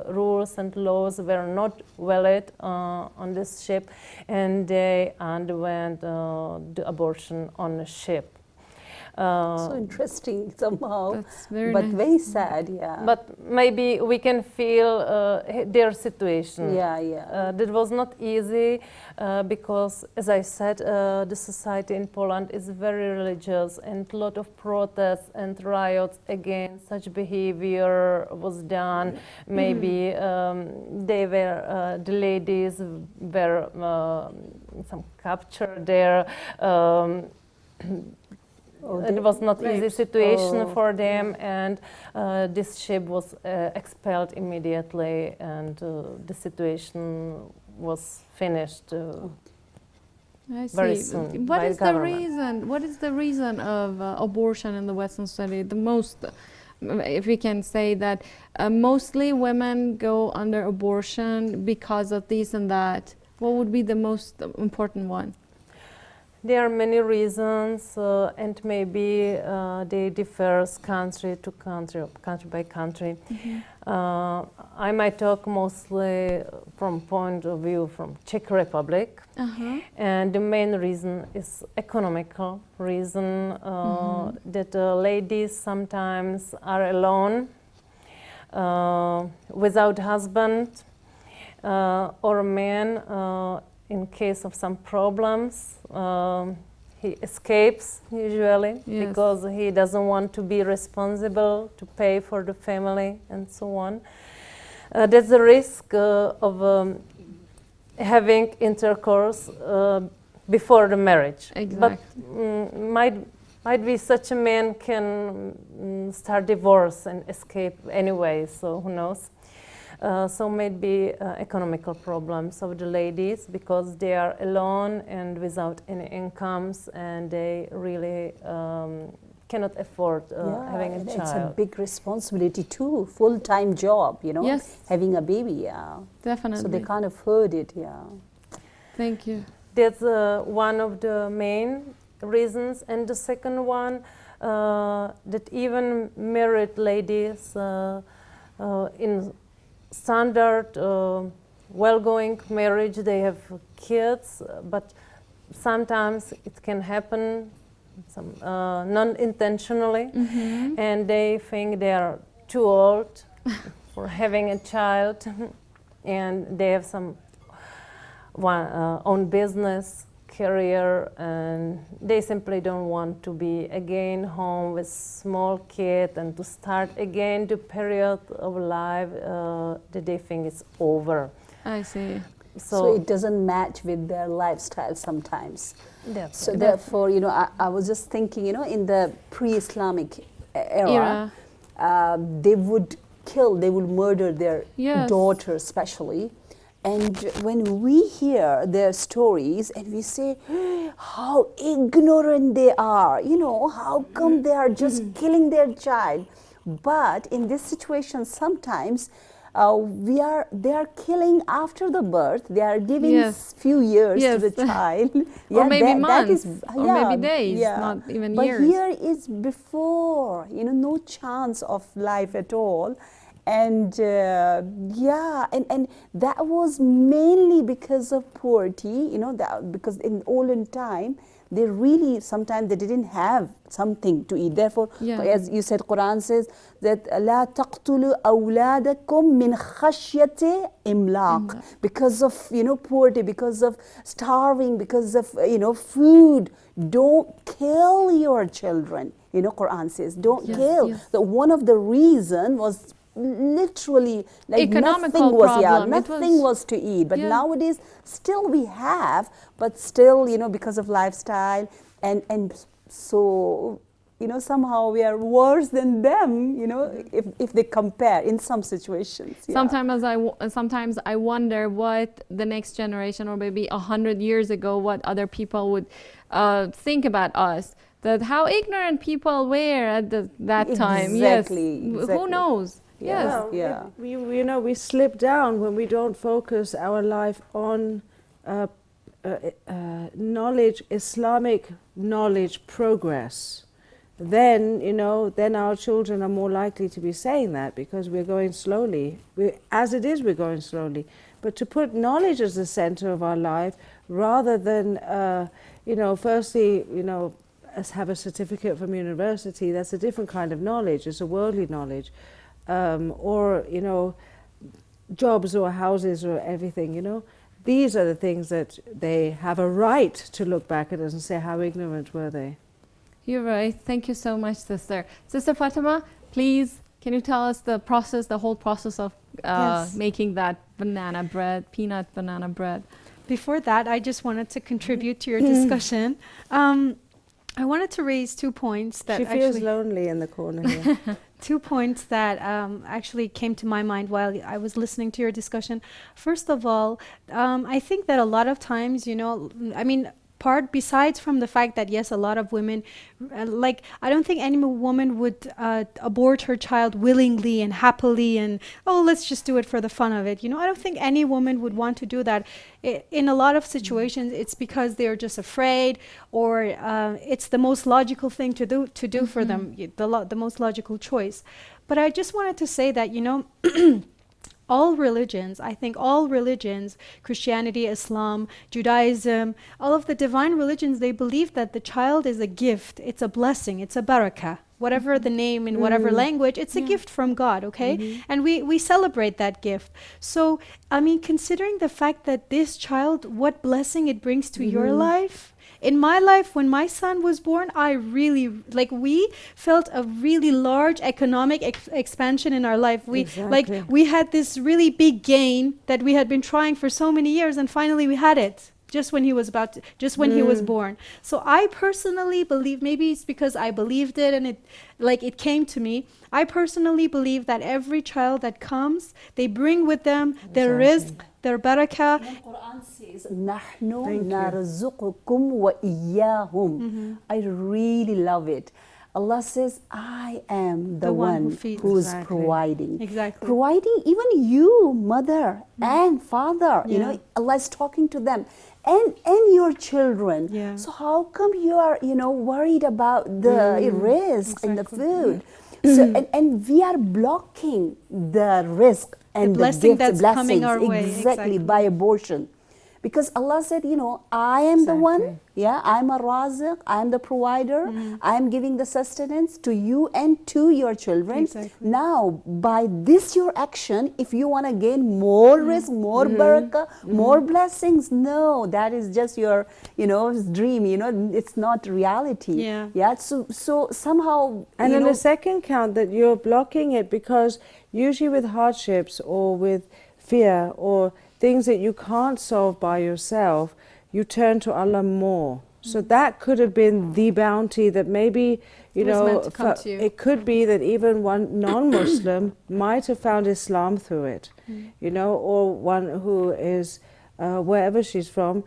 rules and laws were not valid on this ship, and they underwent the abortion on the ship. So interesting somehow, That's very but nice. very sad, yeah. But maybe we can feel their situation. yeah. That was not easy because, as I said, the society in Poland is very religious, and a lot of protests and riots against such behavior was done. Maybe the ladies were some captured there. It was not easy situation for them, and this ship was expelled immediately, and the situation was finished I see. very soon What by is the government. reason? What is the reason of abortion in the Western society? The most, if we can say that, mostly women go under abortion because of this and that. What would be the most important one? There are many reasons, and maybe they differ country to country, country by country. I might talk mostly from point of view from Czech Republic, and the main reason is economical reason that ladies sometimes are alone, without husband, or man. In case of some problems, he escapes usually because he doesn't want to be responsible to pay for the family and so on. That's the risk of having intercourse before the marriage. Exactly. But might be such a man can start divorce and escape anyway, so who knows. So maybe economical problems of the ladies because they are alone and without any incomes, and they really cannot afford having a child. It's a big responsibility too, full-time job, you know, Yes. having a baby, yeah. Definitely. So they can't afford it, yeah. Thank you. That's one of the main reasons. And the second one, that even married ladies in standard well-going marriage, they have kids, but sometimes it can happen non-intentionally, and they think they are too old for having a child, and they have some own business, career, and they simply don't want to be again home with small kid and to start again the period of life that they think is over. I see. So it doesn't match with their lifestyle sometimes. Definitely. So therefore, you know, I was just thinking, you know, in the pre-Islamic era. They would kill, they would murder their daughter especially. And when we hear their stories and we say how ignorant they are, you know, how come they are just killing their child? But in this situation, sometimes they are killing after the birth. They are giving few years to the child. Or maybe months, or maybe days, not even years. But here is before, you know, no chance of life at all. And and that was mainly because of poverty, you know, because in olden time, they really, sometimes they didn't have something to eat. Therefore, as you said, Quran says that لا تقتلوا أولادكم من خشية إملاق, because of, you know, poverty, because of starving, because of, you know, food. Don't kill your children. You know, Quran says, don't kill. So one of the reason was literally like economical nothing was to eat. But nowadays still we have, but still, you know, because of lifestyle and so, you know, somehow we are worse than them, you know, if they compare in some situations. Sometimes I wonder what the next generation, or maybe 100 years ago, what other people would think about us. That how ignorant people were at that time. Exactly. Who knows? We slip down when we don't focus our life on knowledge, Islamic knowledge progress. Then, you know, then our children are more likely to be saying that, because we're going slowly. As it is, we're going slowly. But to put knowledge as the center of our life, rather than, you know, firstly, you know, have a certificate from university, that's a different kind of knowledge. It's a worldly knowledge. Or, you know, jobs or houses or everything, you know. These are the things that they have a right to look back at us and say, how ignorant were they? You're right. Thank you so much, Sister. Sister Fatima, please, can you tell us the process, the whole process of making that banana bread, peanut banana bread? Before that, I just wanted to contribute to your discussion. I wanted to raise 2 points that she feels lonely in the corner here. 2 points that actually came to my mind while I was listening to your discussion. First of all, I think that a lot of times, you know, I mean, besides from the fact that yes, a lot of women, like, I don't think any woman would abort her child willingly and happily and, oh, let's just do it for the fun of it. You know, I don't think any woman would want to do that. In a lot of situations, it's because they're just afraid, or it's the most logical thing to do for them, the most logical choice. But I just wanted to say that, you know, all religions, I think all religions, Christianity, Islam, Judaism, all of the divine religions, they believe that the child is a gift, it's a blessing, it's a barakah. Whatever the name in whatever language, it's a gift from God, okay? And we celebrate that gift. So, I mean, considering the fact that this child, what blessing it brings to your life. In my life, when my son was born, I really, like, we felt a really large economic expansion in our life. We had this really big gain that we had been trying for so many years, and finally we had it. Just when he was he was born. So I personally believe, maybe it's because I believed it and it came to me. I personally believe that every child that comes, they bring with them their rizq, their barakah. The Quran says, "Nahnu narzuqukum wa iyyahum." I really love it. Allah says, I am the one who is providing. Exactly. Providing even you, mother and father. You know, Allah is talking to them. and your children. Yeah. So how come you are, worried about the risk in the exactly. food? So and we are blocking the risk and the blessing gifts, that's coming blessings our way, exactly exactly. by abortion. Because Allah said, I am the one, I'm a raziq, I'm the provider, I'm giving the sustenance to you and to your children. Exactly. Now, by this your action, if you want to gain more risk, more barakah, more blessings, no, that is just your, dream, it's not reality. Yeah. So somehow, And in the second count, that you're blocking it because usually with hardships or with fear or things that you can't solve by yourself, you turn to Allah more. So that could have been the bounty that maybe, Was meant to come to you. it could be that even one non-Muslim might have found Islam through it, or one who is, wherever she's from,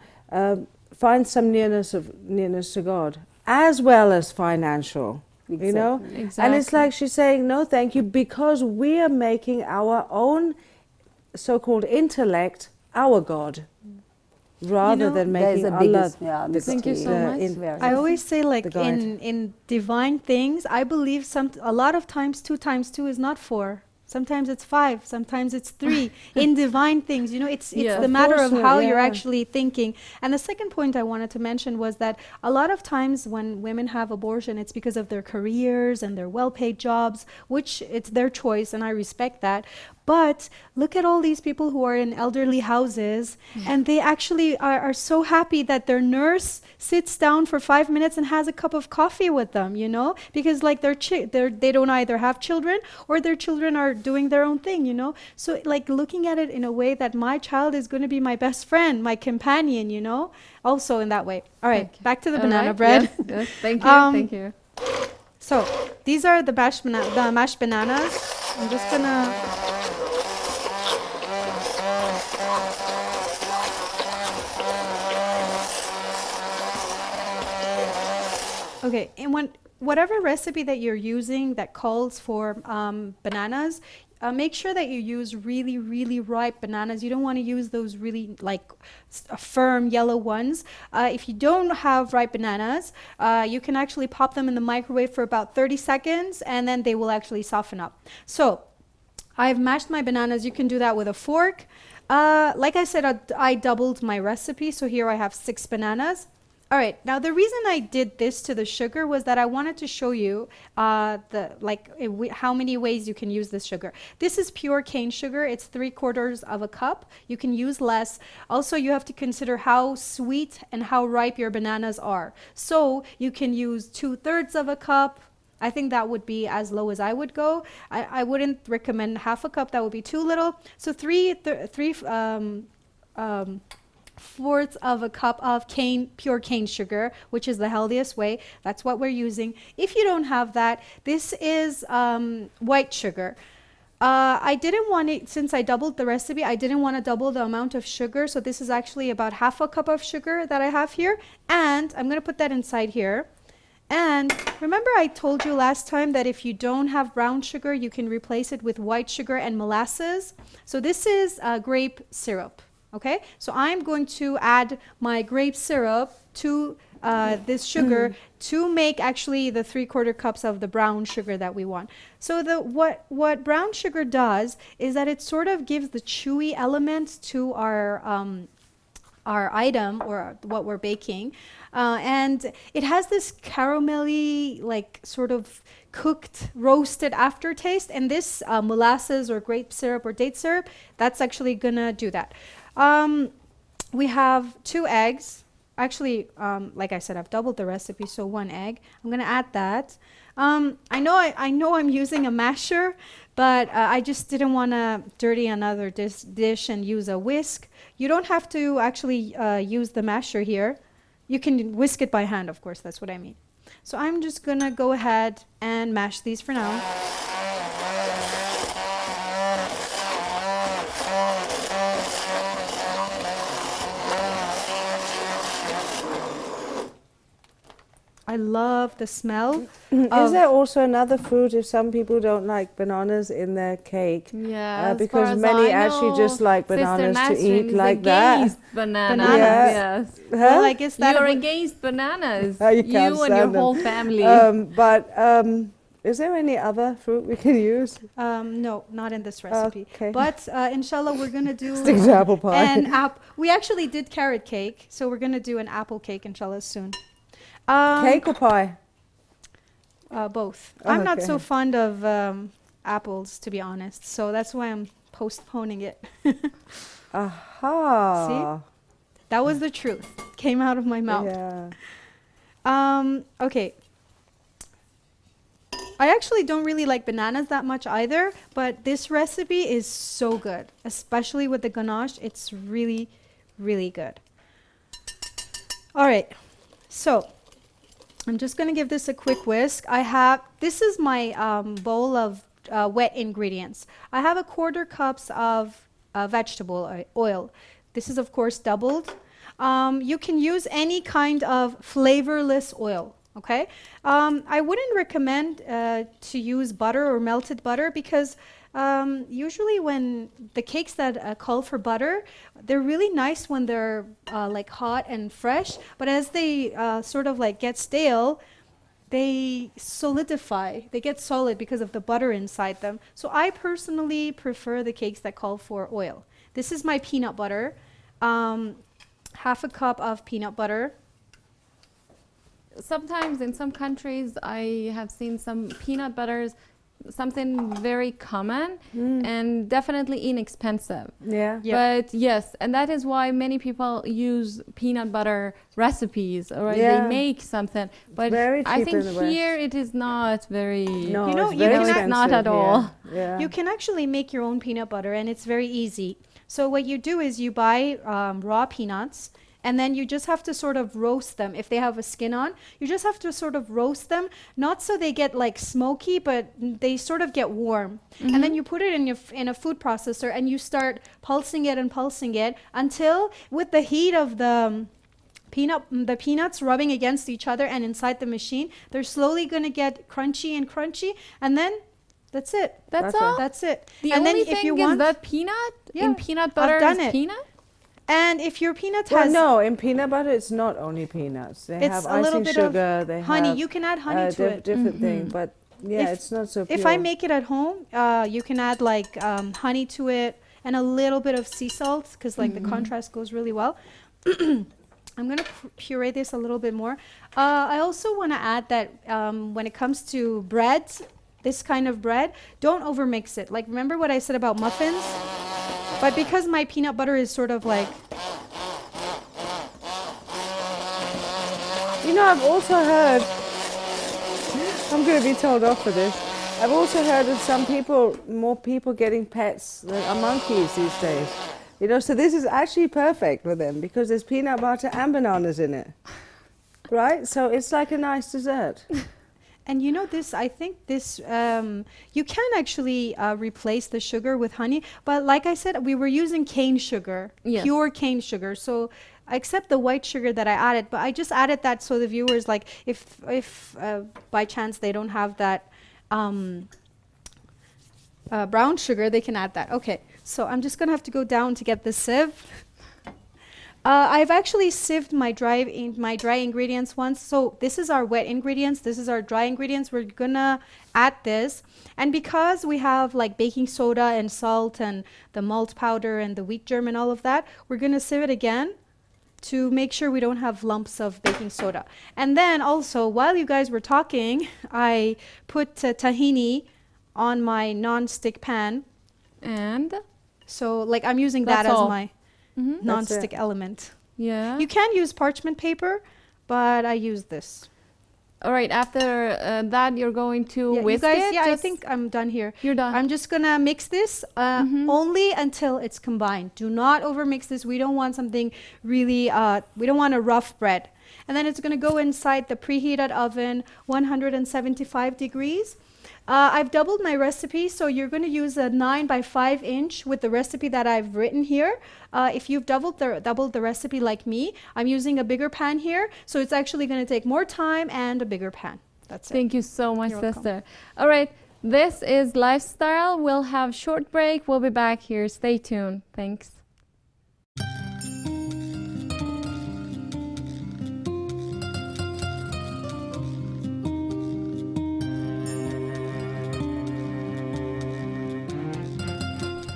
finds some nearness to God, as well as financial. Exactly. And it's like she's saying, no, thank you, because we are making our own so-called intellect our God, rather than that is making the Allah. biggest, Thank you so much. I always say, like, the guide. in divine things, I believe a lot of times 2 times 2 is not 4. Sometimes it's 5, sometimes it's 3. In divine things, it's Yeah. the Of matter course of not, how you're yeah. actually thinking. And the second point I wanted to mention was that a lot of times when women have abortion, it's because of their careers and their well-paid jobs, which it's their choice, and I respect that. But look at all these people who are in elderly houses, and they actually are so happy that their nurse sits down for 5 minutes and has a cup of coffee with them, because like they don't either have children or their children are doing their own thing, So like looking at it in a way that my child is going to be my best friend, my companion, also in that way. All right, back to the All banana right, bread. Yes, thank you. Thank you. So these are the mashed bananas. I'm just gonna. Okay, and whatever recipe that you're using that calls for bananas, make sure that you use really, really ripe bananas. You don't want to use those really firm yellow ones. If you don't have ripe bananas, you can actually pop them in the microwave for about 30 seconds and then they will actually soften up. So I've mashed my bananas. You can do that with a fork. Like I said, I doubled my recipe. So here I have 6 bananas. All right, now the reason I did this to the sugar was that I wanted to show you how many ways you can use this sugar. This is pure cane sugar. It's 3/4 of a cup. You can use less. Also, you have to consider how sweet and how ripe your bananas are. So you can use 2/3 of a cup. I think that would be as low as I would go. I wouldn't recommend half a cup. That would be too little. So 3/4 of a cup of pure cane sugar, which is the healthiest way. That's what we're using. If you don't have that, this is white sugar. I didn't want it, since I doubled the recipe, I didn't want to double the amount of sugar. So this is actually about half a cup of sugar that I have here. And I'm going to put that inside here. And remember I told you last time that if you don't have brown sugar, you can replace it with white sugar and molasses. So this is grape syrup. Okay, so I'm going to add my grape syrup to this sugar to make actually the 3/4 cups of the brown sugar that we want. So what brown sugar does is that it sort of gives the chewy element to our item or what we're baking, and it has this caramelly, like sort of cooked, roasted aftertaste. And this molasses or grape syrup or date syrup, that's actually gonna do that. We have 2 eggs. Actually, like I said, I've doubled the recipe, so 1 egg. I'm gonna add that. I know I'm using a masher, but I just didn't want to dirty another dish and use a whisk. You don't have to actually use the masher here. You can whisk it by hand, of course, that's what I mean. So I'm just gonna go ahead and mash these for now. I love the smell. Is there also another fruit if some people don't like bananas in their cake? Yeah, as Because far as many I actually know, just like Sister bananas to Nasrin eat is like that. against bananas. Bananas. Yes. Well, I guess that You're would- against bananas. Oh, you can't and your stand them. whole family. Is there any other fruit we can use? no, not in this recipe. Okay. But inshallah, we're gonna do Stick to apple pie. an we actually did carrot cake, so we're gonna do an apple cake inshallah soon. Cake or pie? Both. Oh, I'm not so okay. fond of apples, to be honest, so that's why I'm postponing it. Aha. That was the truth. Came out of my mouth. Yeah. Okay. I actually don't really like bananas that much either, but this recipe is so good, especially with the ganache. It's really, really good. All right, so I'm just gonna give this a quick whisk. This is my bowl of wet ingredients. I have 1/4 cups of vegetable oil. This is of course doubled. You can use any kind of flavorless oil. Okay, I wouldn't recommend to use butter or melted butter because usually when the cakes that call for butter, they're really nice when they're like hot and fresh, but as they sort of like get stale, they solidify, they get solid because of the butter inside them. So I personally prefer the cakes that call for oil. This is my peanut butter, 1/2 cup of peanut butter. Sometimes in some countries I have seen some peanut butters, something very common and definitely inexpensive. Yeah. Yeah. But yes, and that is why many people use peanut butter recipes, or Yeah. they make something. But Very I cheap think in the West. here it is not very. No, You know, it's you very can act- not at expensive, all. Yeah. Yeah. You can actually make your own peanut butter and it's very easy. So what you do is you buy raw peanuts and then you just have to sort of roast them. If they have a skin on, you just have to sort of roast them, not so they get like smoky, but they sort of get warm. And then you put it in a food processor and you start pulsing it until with the heat of the peanuts rubbing against each other and inside the machine, they're slowly going to get crunchy and then that's it. That's That's all. That's it. The and only then if thing you is want that peanut Yeah, in peanut I've butter done is it. peanut. and if your peanut Well, has no, in peanut butter it's not only peanuts. They It's have a little icing bit of sugar. They honey, have you can add honey to it. different thing, but yeah, If- it's not so pure. If I make it at home, you can add like honey to it and a little bit of sea salt because like the contrast goes really well. I'm gonna puree this a little bit more. I also want to add that when it comes to breads, this kind of bread, don't overmix it. Like remember what I said about muffins? But because my peanut butter is sort of like, You know, I've also heard, I'm going to be told off for this. I've also heard of more people getting pets that are monkeys these days. You know, so this is actually perfect for them because there's peanut butter and bananas in it. Right? So it's like a nice dessert. and you know this, I think this, you can actually replace the sugar with honey. But like I said, we were using cane sugar, Yes. pure cane sugar. So except the white sugar that I added, but I just added that so the viewers, like if by chance they don't have that brown sugar, they can add that. Okay, so I'm just gonna have to go down to get the sieve. I've actually sieved my dry ingredients once. So this is our wet ingredients. This is our dry ingredients. We're gonna add this. And because we have like baking soda and salt and the malt powder and the wheat germ and all of that, we're gonna sieve it again to make sure we don't have lumps of baking soda. And then also, while you guys were talking, I put tahini on my non-stick pan. And So like I'm using That's that as all. my non-stick element. yeah. You can use parchment paper, but I use this. All right. After that, you're going to Yeah, you whisk guys, it. yeah, I Just- think I'm done here. you're done. I'm just gonna mix this only until it's combined. Do not overmix this. We don't want something really, we don't want a rough bread. And then it's gonna go inside the preheated oven, 175 degrees. I've doubled my recipe, so you're going to use a 9 by 5 inch with the recipe that I've written here. If you've doubled the recipe like me, I'm using a bigger pan here, so it's actually going to take more time and a bigger pan. That's it. Thank you so much, You're welcome. sister. All right, this is Lifestyle. We'll have short break. We'll be back here. Stay tuned. Thanks.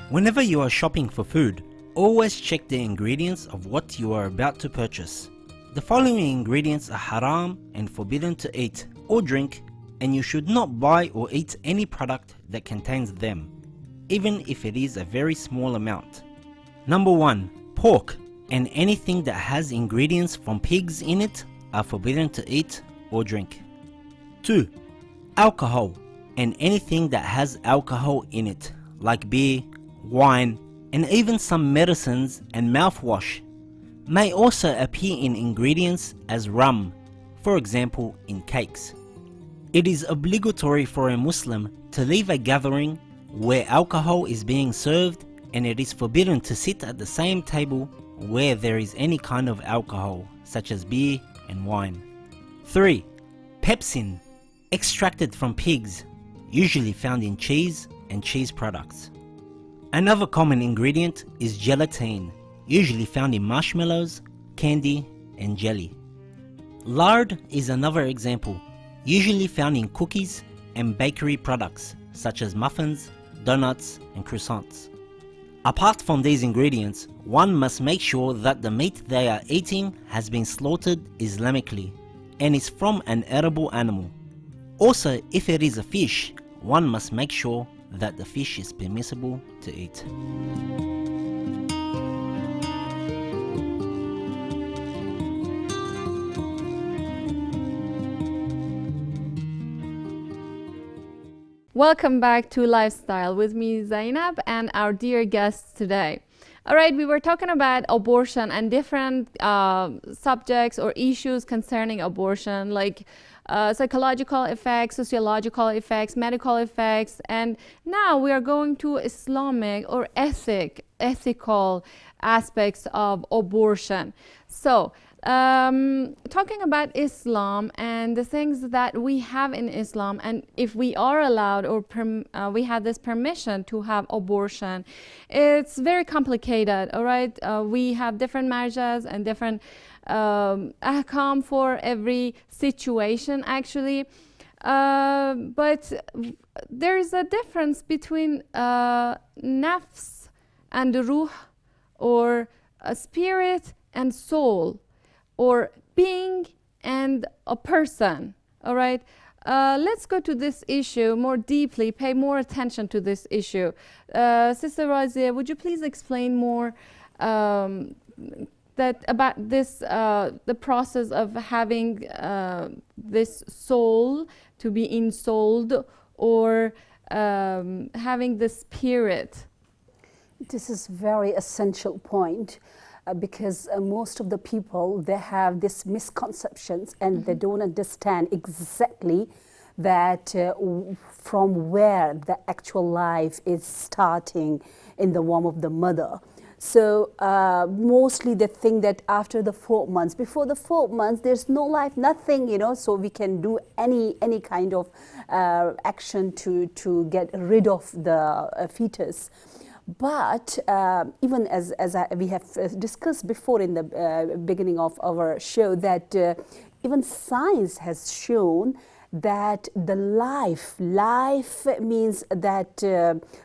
Whenever you are shopping for food, always check the ingredients of what you are about to purchase. The following ingredients are haram and forbidden to eat or drink, and you should not buy or eat any product that contains them, even if it is a very small amount. Number 1. Pork and anything that has ingredients from pigs in it are forbidden to eat or drink. 2. Alcohol and anything that has alcohol in it, like beer, wine, and even some medicines and mouthwash may also appear in ingredients as rum, for example in cakes. It is obligatory for a Muslim to leave a gathering where alcohol is being served, and it is forbidden to sit at the same table where there is any kind of alcohol, such as beer and wine. 3. Pepsin, extracted from pigs, usually found in cheese and cheese products. Another common ingredient is gelatin, usually found in marshmallows, candy, and jelly. Lard is another example, usually found in cookies and bakery products such as muffins, donuts, and croissants. Apart from these ingredients, one must make sure that the meat they are eating has been slaughtered Islamically and is from an edible animal. Also, if it is a fish, one must make sure that the fish is permissible to eat. Welcome back to Lifestyle with me, Zainab, and our dear guests today. All right, we were talking about abortion and different subjects or issues concerning abortion, like psychological effects, sociological effects, medical effects, and now we are going to Islamic or ethical aspects of abortion. So, talking about Islam and the things that we have in Islam, and if we are allowed or we have this permission to have abortion, it's very complicated. All right, we have different marriages and different ahkam for every situation actually, but there is a difference between nafs and ruh, or a spirit and soul, or being and a person. All right, let's go to this issue more deeply, pay more attention to this issue. Sister Razia, would you please explain more about this, the process of having this soul to be ensouled, or having the spirit? This is very essential point. Because most of the people, they have these misconceptions and they don't understand exactly that from where the actual life is starting in the womb of the mother. So mostly they think that after the 4 months, before the 4 months, there's no life, nothing, you know, so we can do any kind of action to get rid of the fetus. But even as we have discussed before in the beginning of our show, that even science has shown that the life means that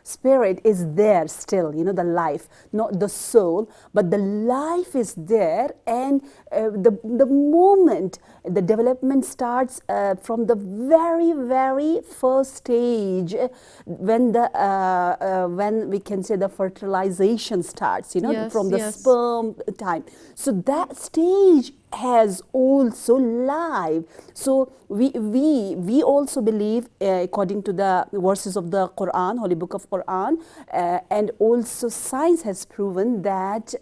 spirit is there still, you know, the life, not the soul, but the life is there, and the moment the development starts from the very first stage, when the when we can say the fertilization starts, you know, Yes, from the yes. sperm time. So that stage has also life. So we also believe, according to the verses of the Quran, Holy Book of Quran, and also science has proven that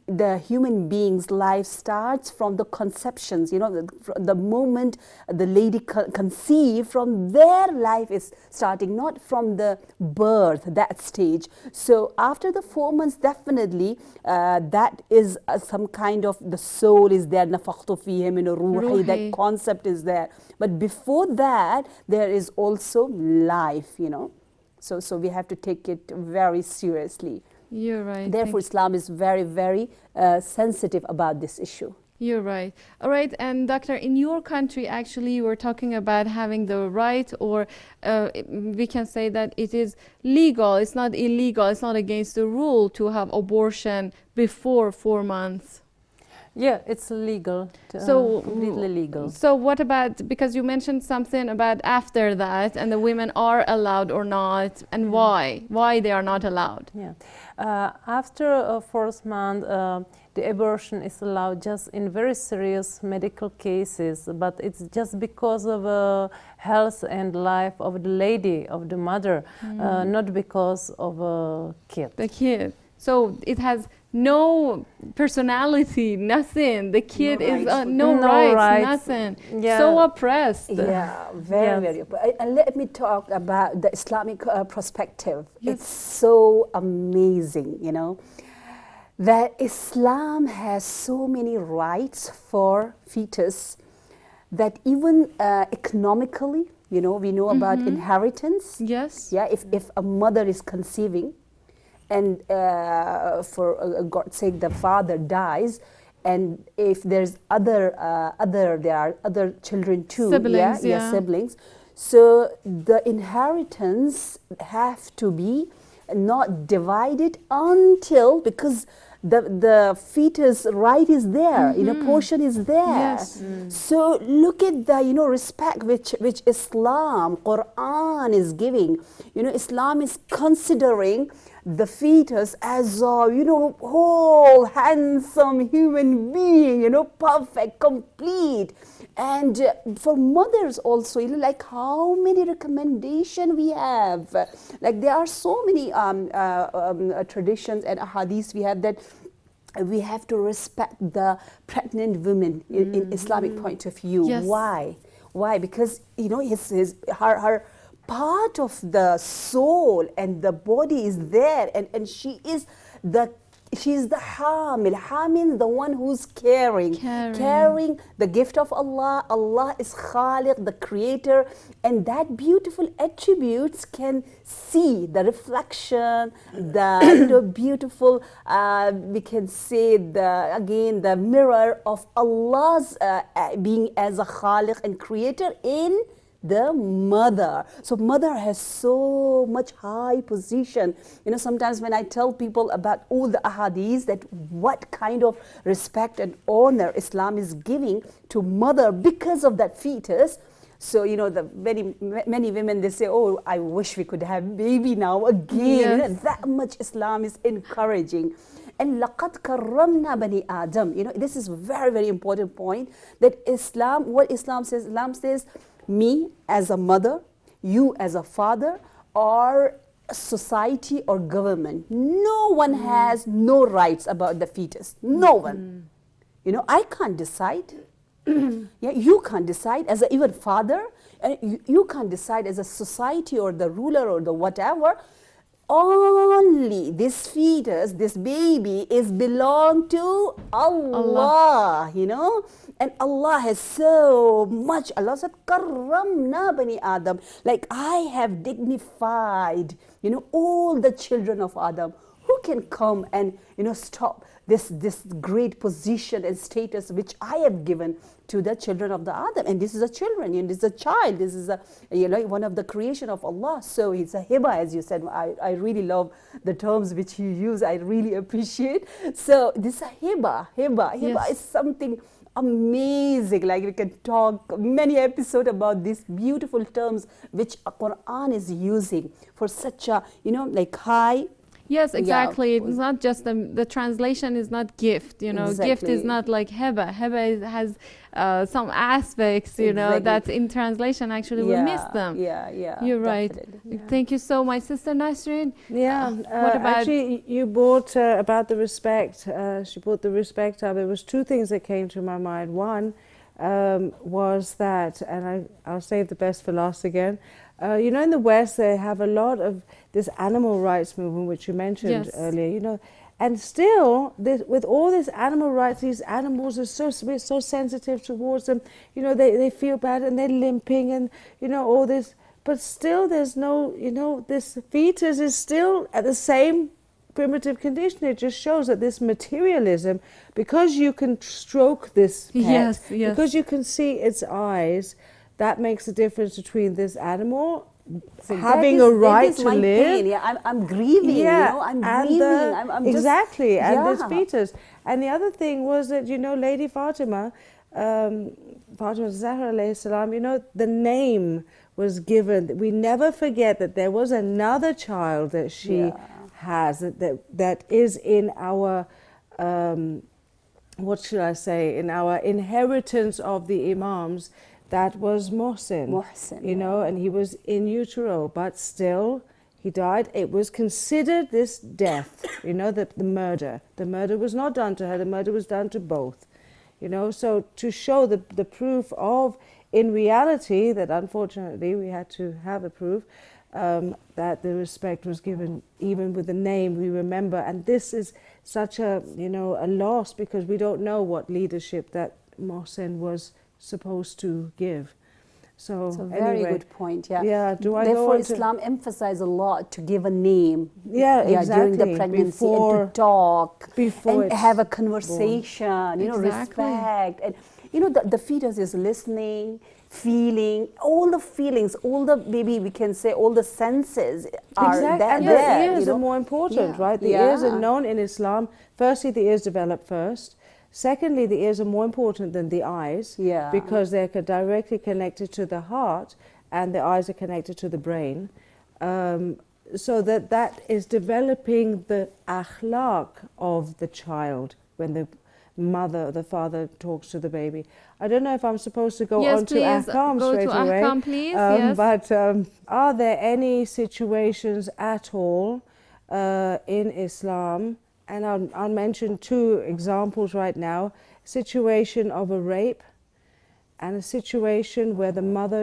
the human being's life starts from the conceptions, the moment the lady conceive, from their life is starting, not from the birth, that stage. So after the 4 months, definitely that is some kind of, the soul is there, nafakhtu fihi min ruhi, that concept is there. But before that, there is also life, So we have to take it very seriously. You're right. Therefore, Islam is very, very sensitive about this issue. You're right. All right. And doctor, in your country, actually, you were talking about having the right, or we can say that it is legal. It's not illegal. It's not against the rule to have abortion before 4 months. Yeah, it's legal. So completely legal. So what about, because you mentioned something about after that, and the women are allowed or not, and why they are not allowed? Yeah, after a 4th month, the abortion is allowed just in very serious medical cases, but it's just because of health and life of the lady, of the mother, not because of a kid. The kid. So it has no personality, nothing. The kid is no rights, nothing. Yeah. So oppressed. Yeah, very. And let me talk about the Islamic perspective. Yes. It's so amazing, that Islam has so many rights for fetus, that even economically, we know about inheritance. Yes. Yeah, if a mother is conceiving, and for God's sake, the father dies, and if there's there are other children too, Siblings, siblings. So the inheritance have to be not divided until, because the fetus right is there, portion is there. Yes. So look at the respect which Islam, Quran is giving. Islam is considering the fetus as a whole handsome human being, perfect, complete. And for mothers also, like how many recommendations we have. Like there are so many traditions and ahadith we have, that we have to respect the pregnant women in Islamic point of view. Yes. Why? Because her part of the soul and the body is there, and she's the hamil. Hamil, the one who's carrying the gift of Allah. Allah is Khaliq, the creator, and that beautiful attributes can see the reflection, the beautiful, we can say the mirror of Allah's being as a Khaliq and creator in the mother. So mother has so much high position. Sometimes when I tell people about all the ahadith, that what kind of respect and honor Islam is giving to mother because of that fetus. So the many women, they say, oh, I wish we could have baby now again. Yes. That much Islam is encouraging. And laqad karramna bani Adam. This is a very, very important point, that what Islam says, me as a mother, you as a father, or society or government. No one has no rights about the fetus. No one. I can't decide. You can't decide as a even father. You can't decide as a society or the ruler or the whatever. Only this fetus, this baby, is belong to Allah. And Allah has so much. Allah said, "Karramna bani Adam." Like I have dignified, all the children of Adam. Who can come and stop this great position and status which I have given to the children of the Adam? And this is a children, this is a child, this is a one of the creation of Allah. So it's a hiba, as you said. I really love the terms which you use. I really appreciate. So this is a hiba. Hiba is something amazing. Like we can talk many episodes about these beautiful terms which Quran is using for such a like high Yes, Yeah, exactly. It's not just the translation is not gift. You know, gift is Exactly. not like heba. Has some aspects, you know, Exactly. that in translation actually we miss them. Yeah, You're right. definitely. Thank you so much, Sister Nasreen. Yeah, what about actually, you brought about the respect. She brought the respect up. There was two things that came to my mind. One was that, and I'll save the best for last again. You know, in the West, they have a lot of this animal rights movement, which you mentioned Yes. earlier. You know, and still, with all this animal rights, these animals are we're so sensitive towards them. You know, they feel bad and they're limping, and you know all this. But still, there's no, you know, this fetus is still at the same primitive condition. It just shows that this materialism, because you can stroke this pet, Yes, yes. because you can see its eyes, that makes a difference between this animal So having that a is- right that is to my live. Pain. Yeah, I'm grieving. You know, I'm and grieving. I'm just, exactly, and yeah. this fetus. And the other thing was that, you know, Lady Fatima, Fatima Zahra alayhi salam, you know, the name was given. We never forget that there was another child that she Yeah. has, that is in our, what should I say, in our inheritance of the Imams. That was Mohsin, Mohsin, you know, and he was in utero, but still he died. It was considered this death, you know, the murder. The murder was not done to her, the murder was done to both, you know. So to show the proof of, in reality, that unfortunately we had to have a proof, that the respect was given even with the name we remember. And this is such a, you know, a loss, because we don't know what leadership that Mohsen was supposed to give. So It's a very anyway, good point. Yeah. Yeah, do I go Therefore, on to- Islam emphasizes a lot to give a name. Yeah, during exactly. the pregnancy, and Before- to talk, before and it's have a conversation. You know, Exactly. respect, and you know the fetus is listening, feeling all the feelings, all the, maybe we can say all the senses are Exactly, and there. the ears you know? are more important, Yeah, right? The ears are yeah. known in Islam. Firstly, the ears develop first. Secondly, the ears are more important than the eyes, Yeah. because they're directly connected to the heart, and the eyes are connected to the brain. So that is developing the akhlaq of the child when the mother or the father talks to the baby. I don't know if I'm supposed to go Yes, on to please, ahkam go straight to away. ahkam, please, yes. But are there any situations at all in Islam? And I'll mention two examples right now. Situation of a rape and a situation where the mother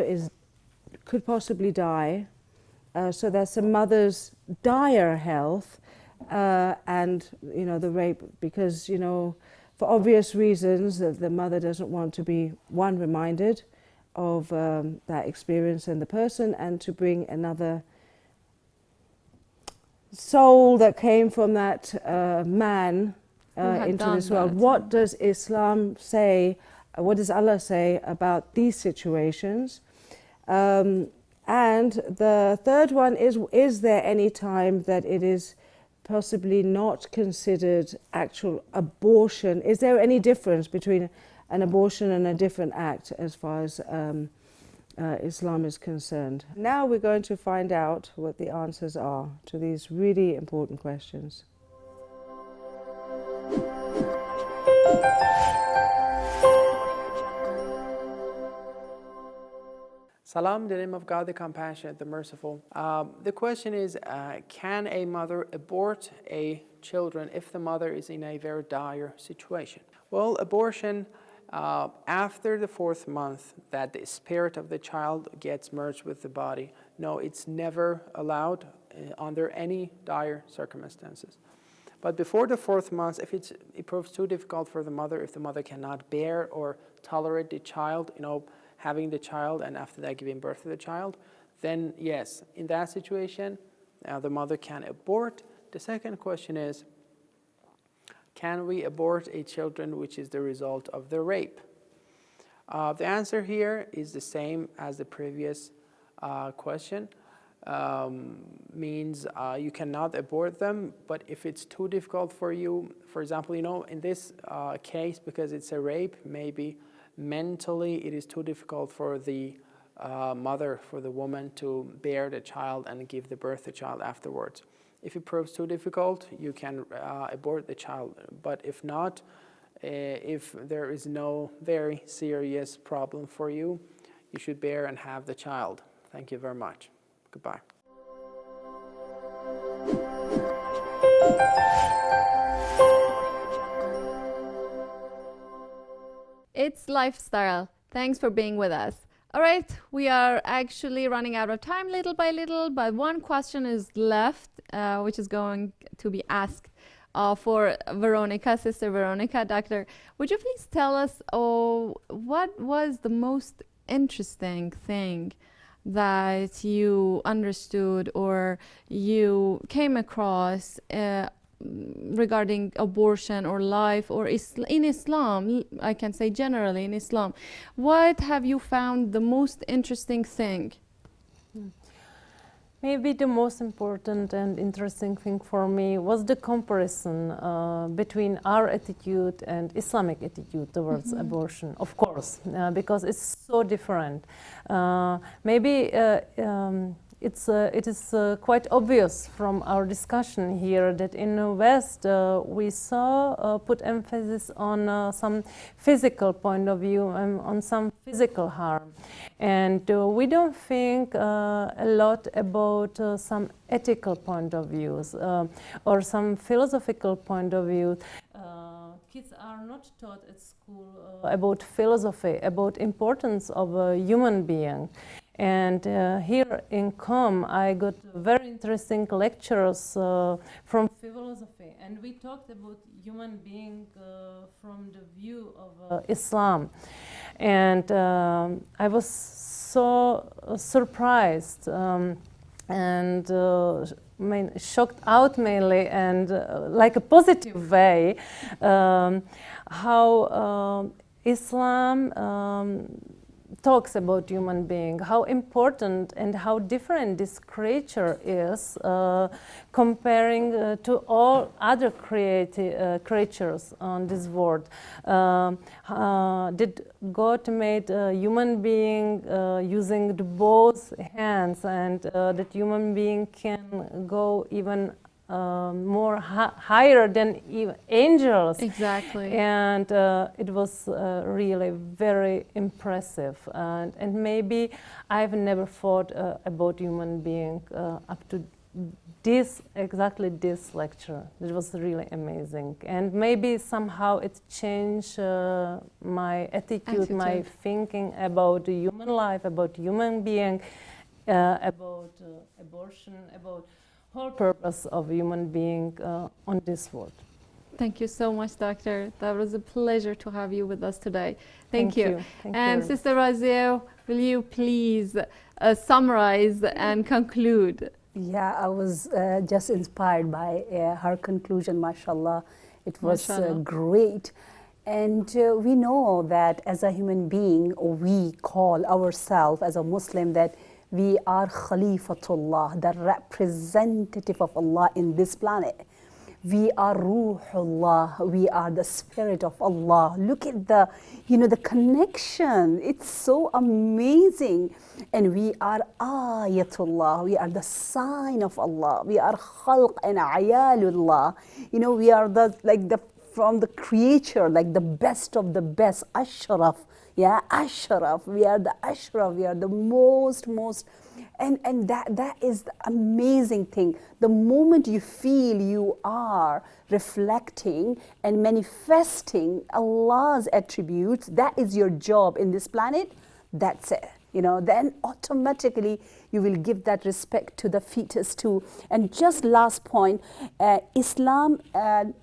could possibly die. So that's the mother's dire health and, you know, the rape, because, you know, for obvious reasons, that the mother doesn't want to be, one, reminded of that experience and the person, and to bring another soul that came from that man had into done this world. that. What does Islam say, what does Allah say about these situations? And the third one is there any time that it is possibly not considered actual abortion? Is there any difference between an abortion and a different act as far as Islam is concerned? Now we're going to find out what the answers are to these really important questions. Salam, in the name of God, the Compassionate, the Merciful. The question is, can a mother abort a children if the mother is in a very dire situation? Well, abortion, after the 4th month, that the spirit of the child gets merged with the body, no, it's never allowed under any dire circumstances. But before the 4th month, if it proves too difficult for the mother, if the mother cannot bear or tolerate the child, you know, having the child and after that giving birth to the child, then yes, in that situation, the mother can abort. The second question is, can we abort a children which is the result of the rape? The answer here is the same as the previous question. Means you cannot abort them, but if it's too difficult for you, for example, you know, in this case, because it's a rape, maybe mentally it is too difficult for the mother, for the woman to bear the child and give the birth to the child afterwards. If it proves too difficult, you can abort the child. But if not, if there is no very serious problem for you, you should bear and have the child. Thank you very much. Goodbye. It's Lifestyle. Thanks for being with us. All right, we are actually running out of time little by little, but one question is left, which is going to be asked for Veronica, Sister Veronica. Doctor, would you please tell us what was the most interesting thing that you understood or you came across regarding abortion or life or in Islam? I can say generally in Islam. What have you found the most interesting thing? Maybe the most important and interesting thing for me was the comparison between our attitude and Islamic attitude towards abortion, of course, because it's so different. Maybe it is quite obvious from our discussion here that in the West we saw put emphasis on some physical point of view and on some physical harm, and we don't think a lot about some ethical point of views or some philosophical point of view. Kids are not taught at school about philosophy, about importance of a human being. And here in COM, I got very interesting lectures from philosophy, and we talked about human being from the view of Islam. And I was so surprised and shocked out mainly, and like a positive way, how Islam talks about human being, how important and how different this creature is comparing to all other creatures on this world. Did God made a human being using the both hands, and that human being can go even more higher than even angels. Exactly. And it was really very impressive. And maybe I've never thought about human being up to exactly this lecture. It was really amazing. And maybe somehow it changed my attitude, my thinking about the human life, about human being, about abortion, about whole purpose of human being on this world. Thank you so much, Doctor. That was a pleasure to have you with us today. Thank you. And Sister Razia, will you please summarize and conclude? Yeah, I was just inspired by her conclusion, mashallah. It was great. And we know that as a human being, we call ourselves as a Muslim that we are Khalifatullah, the representative of Allah in this planet. We are Ruhullah, we are the Spirit of Allah. Look at the, the connection. It's so amazing. And we are Ayatullah, we are the sign of Allah. We are Khalq and Ayalullah. We are from the creature, like the best of the best, Ashraf. Yeah, Ashraf, we are the Ashraf, we are the most, and that is the amazing thing. The moment you feel you are reflecting and manifesting Allah's attributes, that is your job in this planet, that's it. Then automatically you will give that respect to the fetus too. And just last point, Islam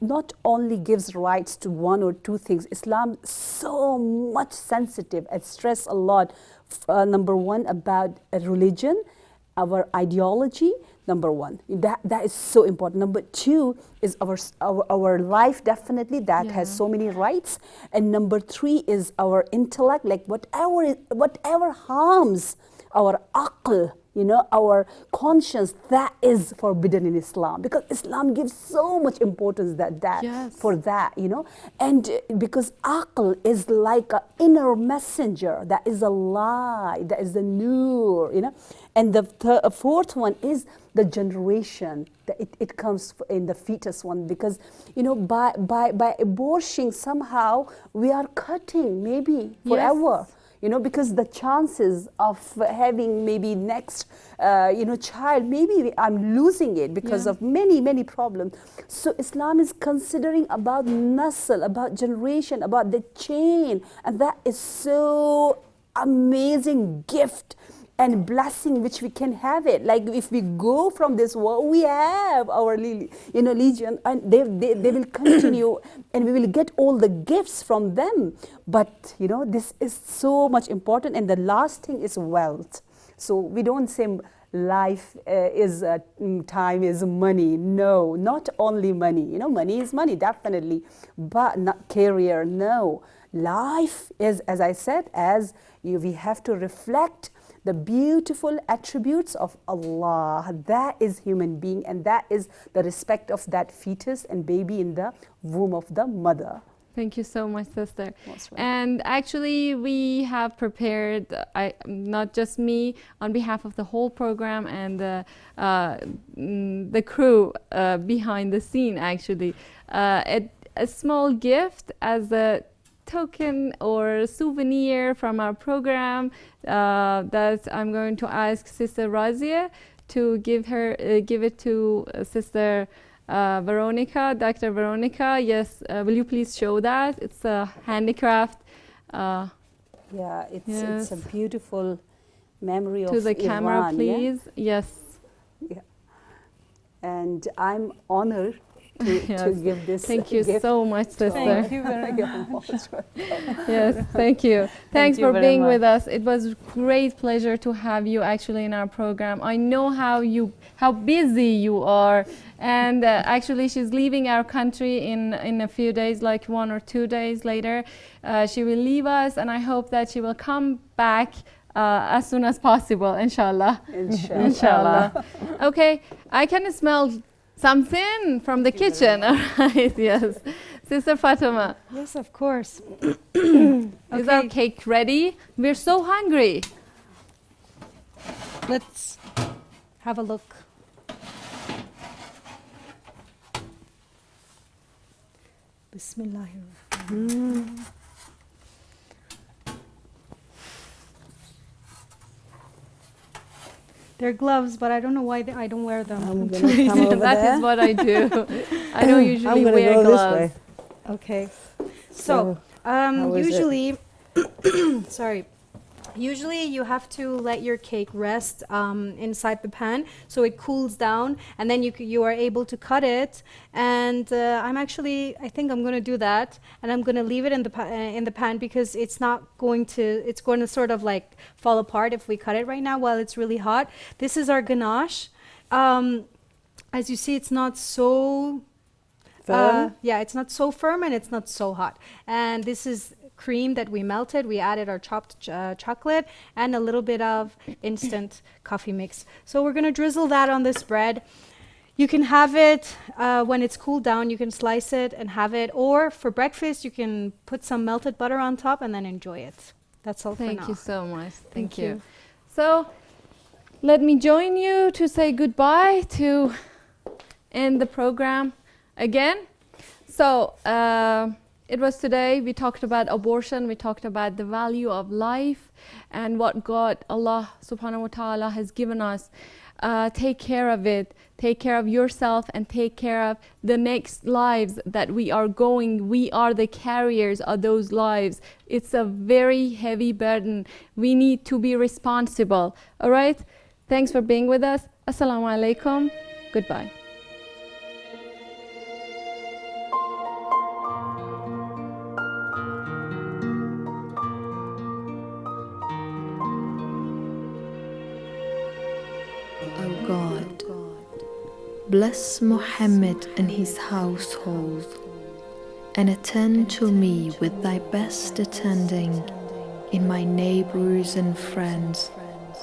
not only gives rights to one or two things. Islam so much sensitive and stress a lot. Number one, about religion, our ideology. Number one, that is so important. Number two is our life, definitely, that has so many rights. And number three is our intellect, like whatever harms our aql, our conscience, that is forbidden in Islam, because Islam gives so much importance Yes. for that, and because aql is like an inner messenger, that is a light, that is the nur, and the fourth one is the generation, that it comes in the fetus one, because by abortion somehow we are cutting maybe forever. Because the chances of having maybe next, child, maybe I'm losing it because of many problems. So Islam is considering about nasl, about generation, about the chain, and that is so amazing gift and blessing which we can have it. Like if we go from this world, we have our legion, and they will continue, and we will get all the gifts from them. But this is so much important. And the last thing is wealth. So we don't say life is time is money. No, not only money. Money is money, definitely, but not career. No, life is, as I said, we have to reflect the beautiful attributes of Allah. That is human being, and that is the respect of that fetus and baby in the womb of the mother. Thank you so much, sister. Most welcome. And actually, we have prepared, not just me, on behalf of the whole program and the crew behind the scene, actually, a small gift as a token or souvenir from our program that I'm going to ask Sister Razia to give it to Sister Veronica, Dr. Veronica. Yes, will you please show that? It's a handicraft. Yeah, it's a beautiful memory of to the camera, Iran, please. yeah? Yes. Yeah. And I'm honored to Yes. give this Thank you gift. so much, sister. Thank you very much. You're most welcome. Yes, thank you. Thanks you for very being much. with us. It was great pleasure to have you actually in our program. I know how busy you are, and actually she's leaving our country in a few days, like 1 or 2 days later. She will leave us, and I hope that she will come back as soon as possible, inshallah. Inshallah. Inshallah. Okay, I can smell something from the kitchen. All right, yes. Sister Fatima, Yes, of course. is our cake ready? We're so hungry. Let's have a look. Bismillahirrahmanirrahim. They're gloves, but I don't know why I don't wear them. I'm gonna come over That there. is what I do. I don't usually I'm gonna wear go gloves. this way. Okay. So, how is it? usually, sorry. Usually you have to let your cake rest inside the pan so it cools down, and then you are able to cut it. And I think I'm going to do that, and I'm going to leave it in the pan because it's going to sort of like fall apart if we cut it right now while it's really hot. This is our ganache. As you see, it's not so Firm? yeah, it's not so firm and it's not so hot. And this is cream that we melted. We added our chopped chocolate and a little bit of instant coffee mix. So we're going to drizzle that on this bread. You can have it when it's cooled down. You can slice it and have it. Or for breakfast, you can put some melted butter on top and then enjoy it. That's all for now. Thank you so much. Thank Thank you. you. So let me join you to say goodbye to end the program again. So it was today we talked about abortion, we talked about the value of life and what God, Allah subhanahu wa ta'ala has given us. Take care of it, take care of yourself, and take care of the next lives that we are going. We are the carriers of those lives. It's a very heavy burden. We need to be responsible. All right? Thanks for being with us. Assalamu alaikum. Goodbye. O God, bless Muhammad and his household, and attend to me with thy best attending in my neighbors and friends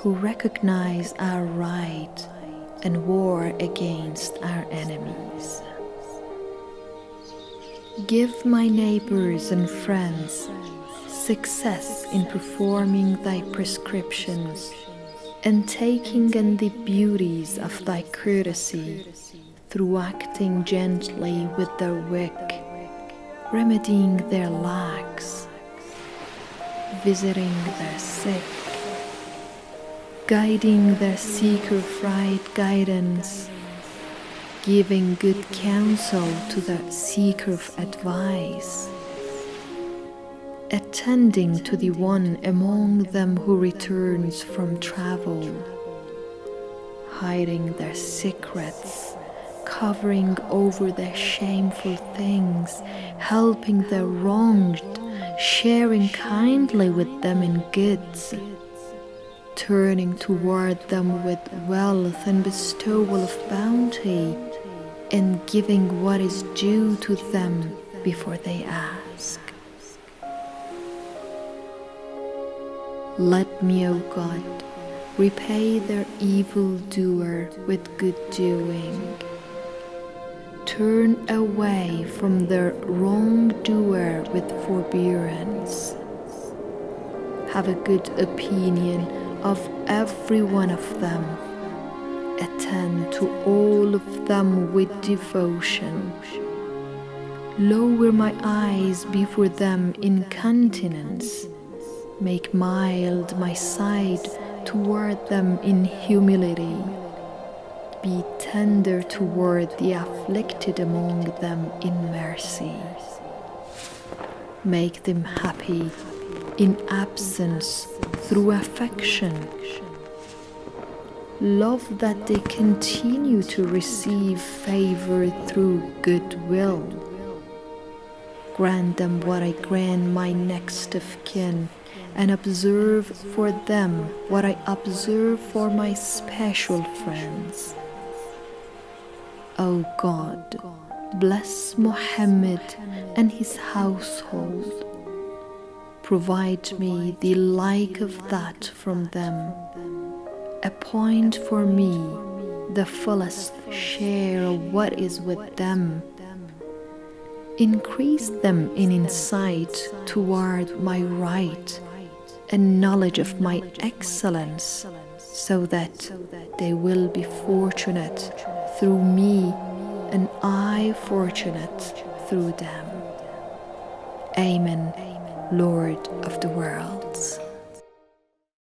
who recognize our right and war against our enemies. Give my neighbors and friends success in performing thy prescriptions and taking in the beauties of thy courtesy through acting gently with their weak, remedying their lacks, visiting their sick, guiding their seeker of right guidance, giving good counsel to the seeker of advice, attending to the one among them who returns from travel, hiding their secrets, covering over their shameful things, helping the wronged, sharing kindly with them in goods, turning toward them with wealth and bestowal of bounty, and giving what is due to them before they ask. Let me, O God, repay their evildoer with good doing. Turn away from their wrongdoer with forbearance. Have a good opinion of every one of them. Attend to all of them with devotion. Lower my eyes before them in continence. Make mild my side toward them in humility. Be tender toward the afflicted among them in mercy. Make them happy in absence through affection. Love that they continue to receive favor through goodwill. Grant them what I grant my next of kin, and observe for them what I observe for my special friends. O God, bless Muhammad and his household. Provide me the like of that from them. Appoint for me the fullest share of what is with them. Increase them in insight toward my right and knowledge of my excellence, so that they will be fortunate through me and I fortunate through them. Amen, Lord of the worlds.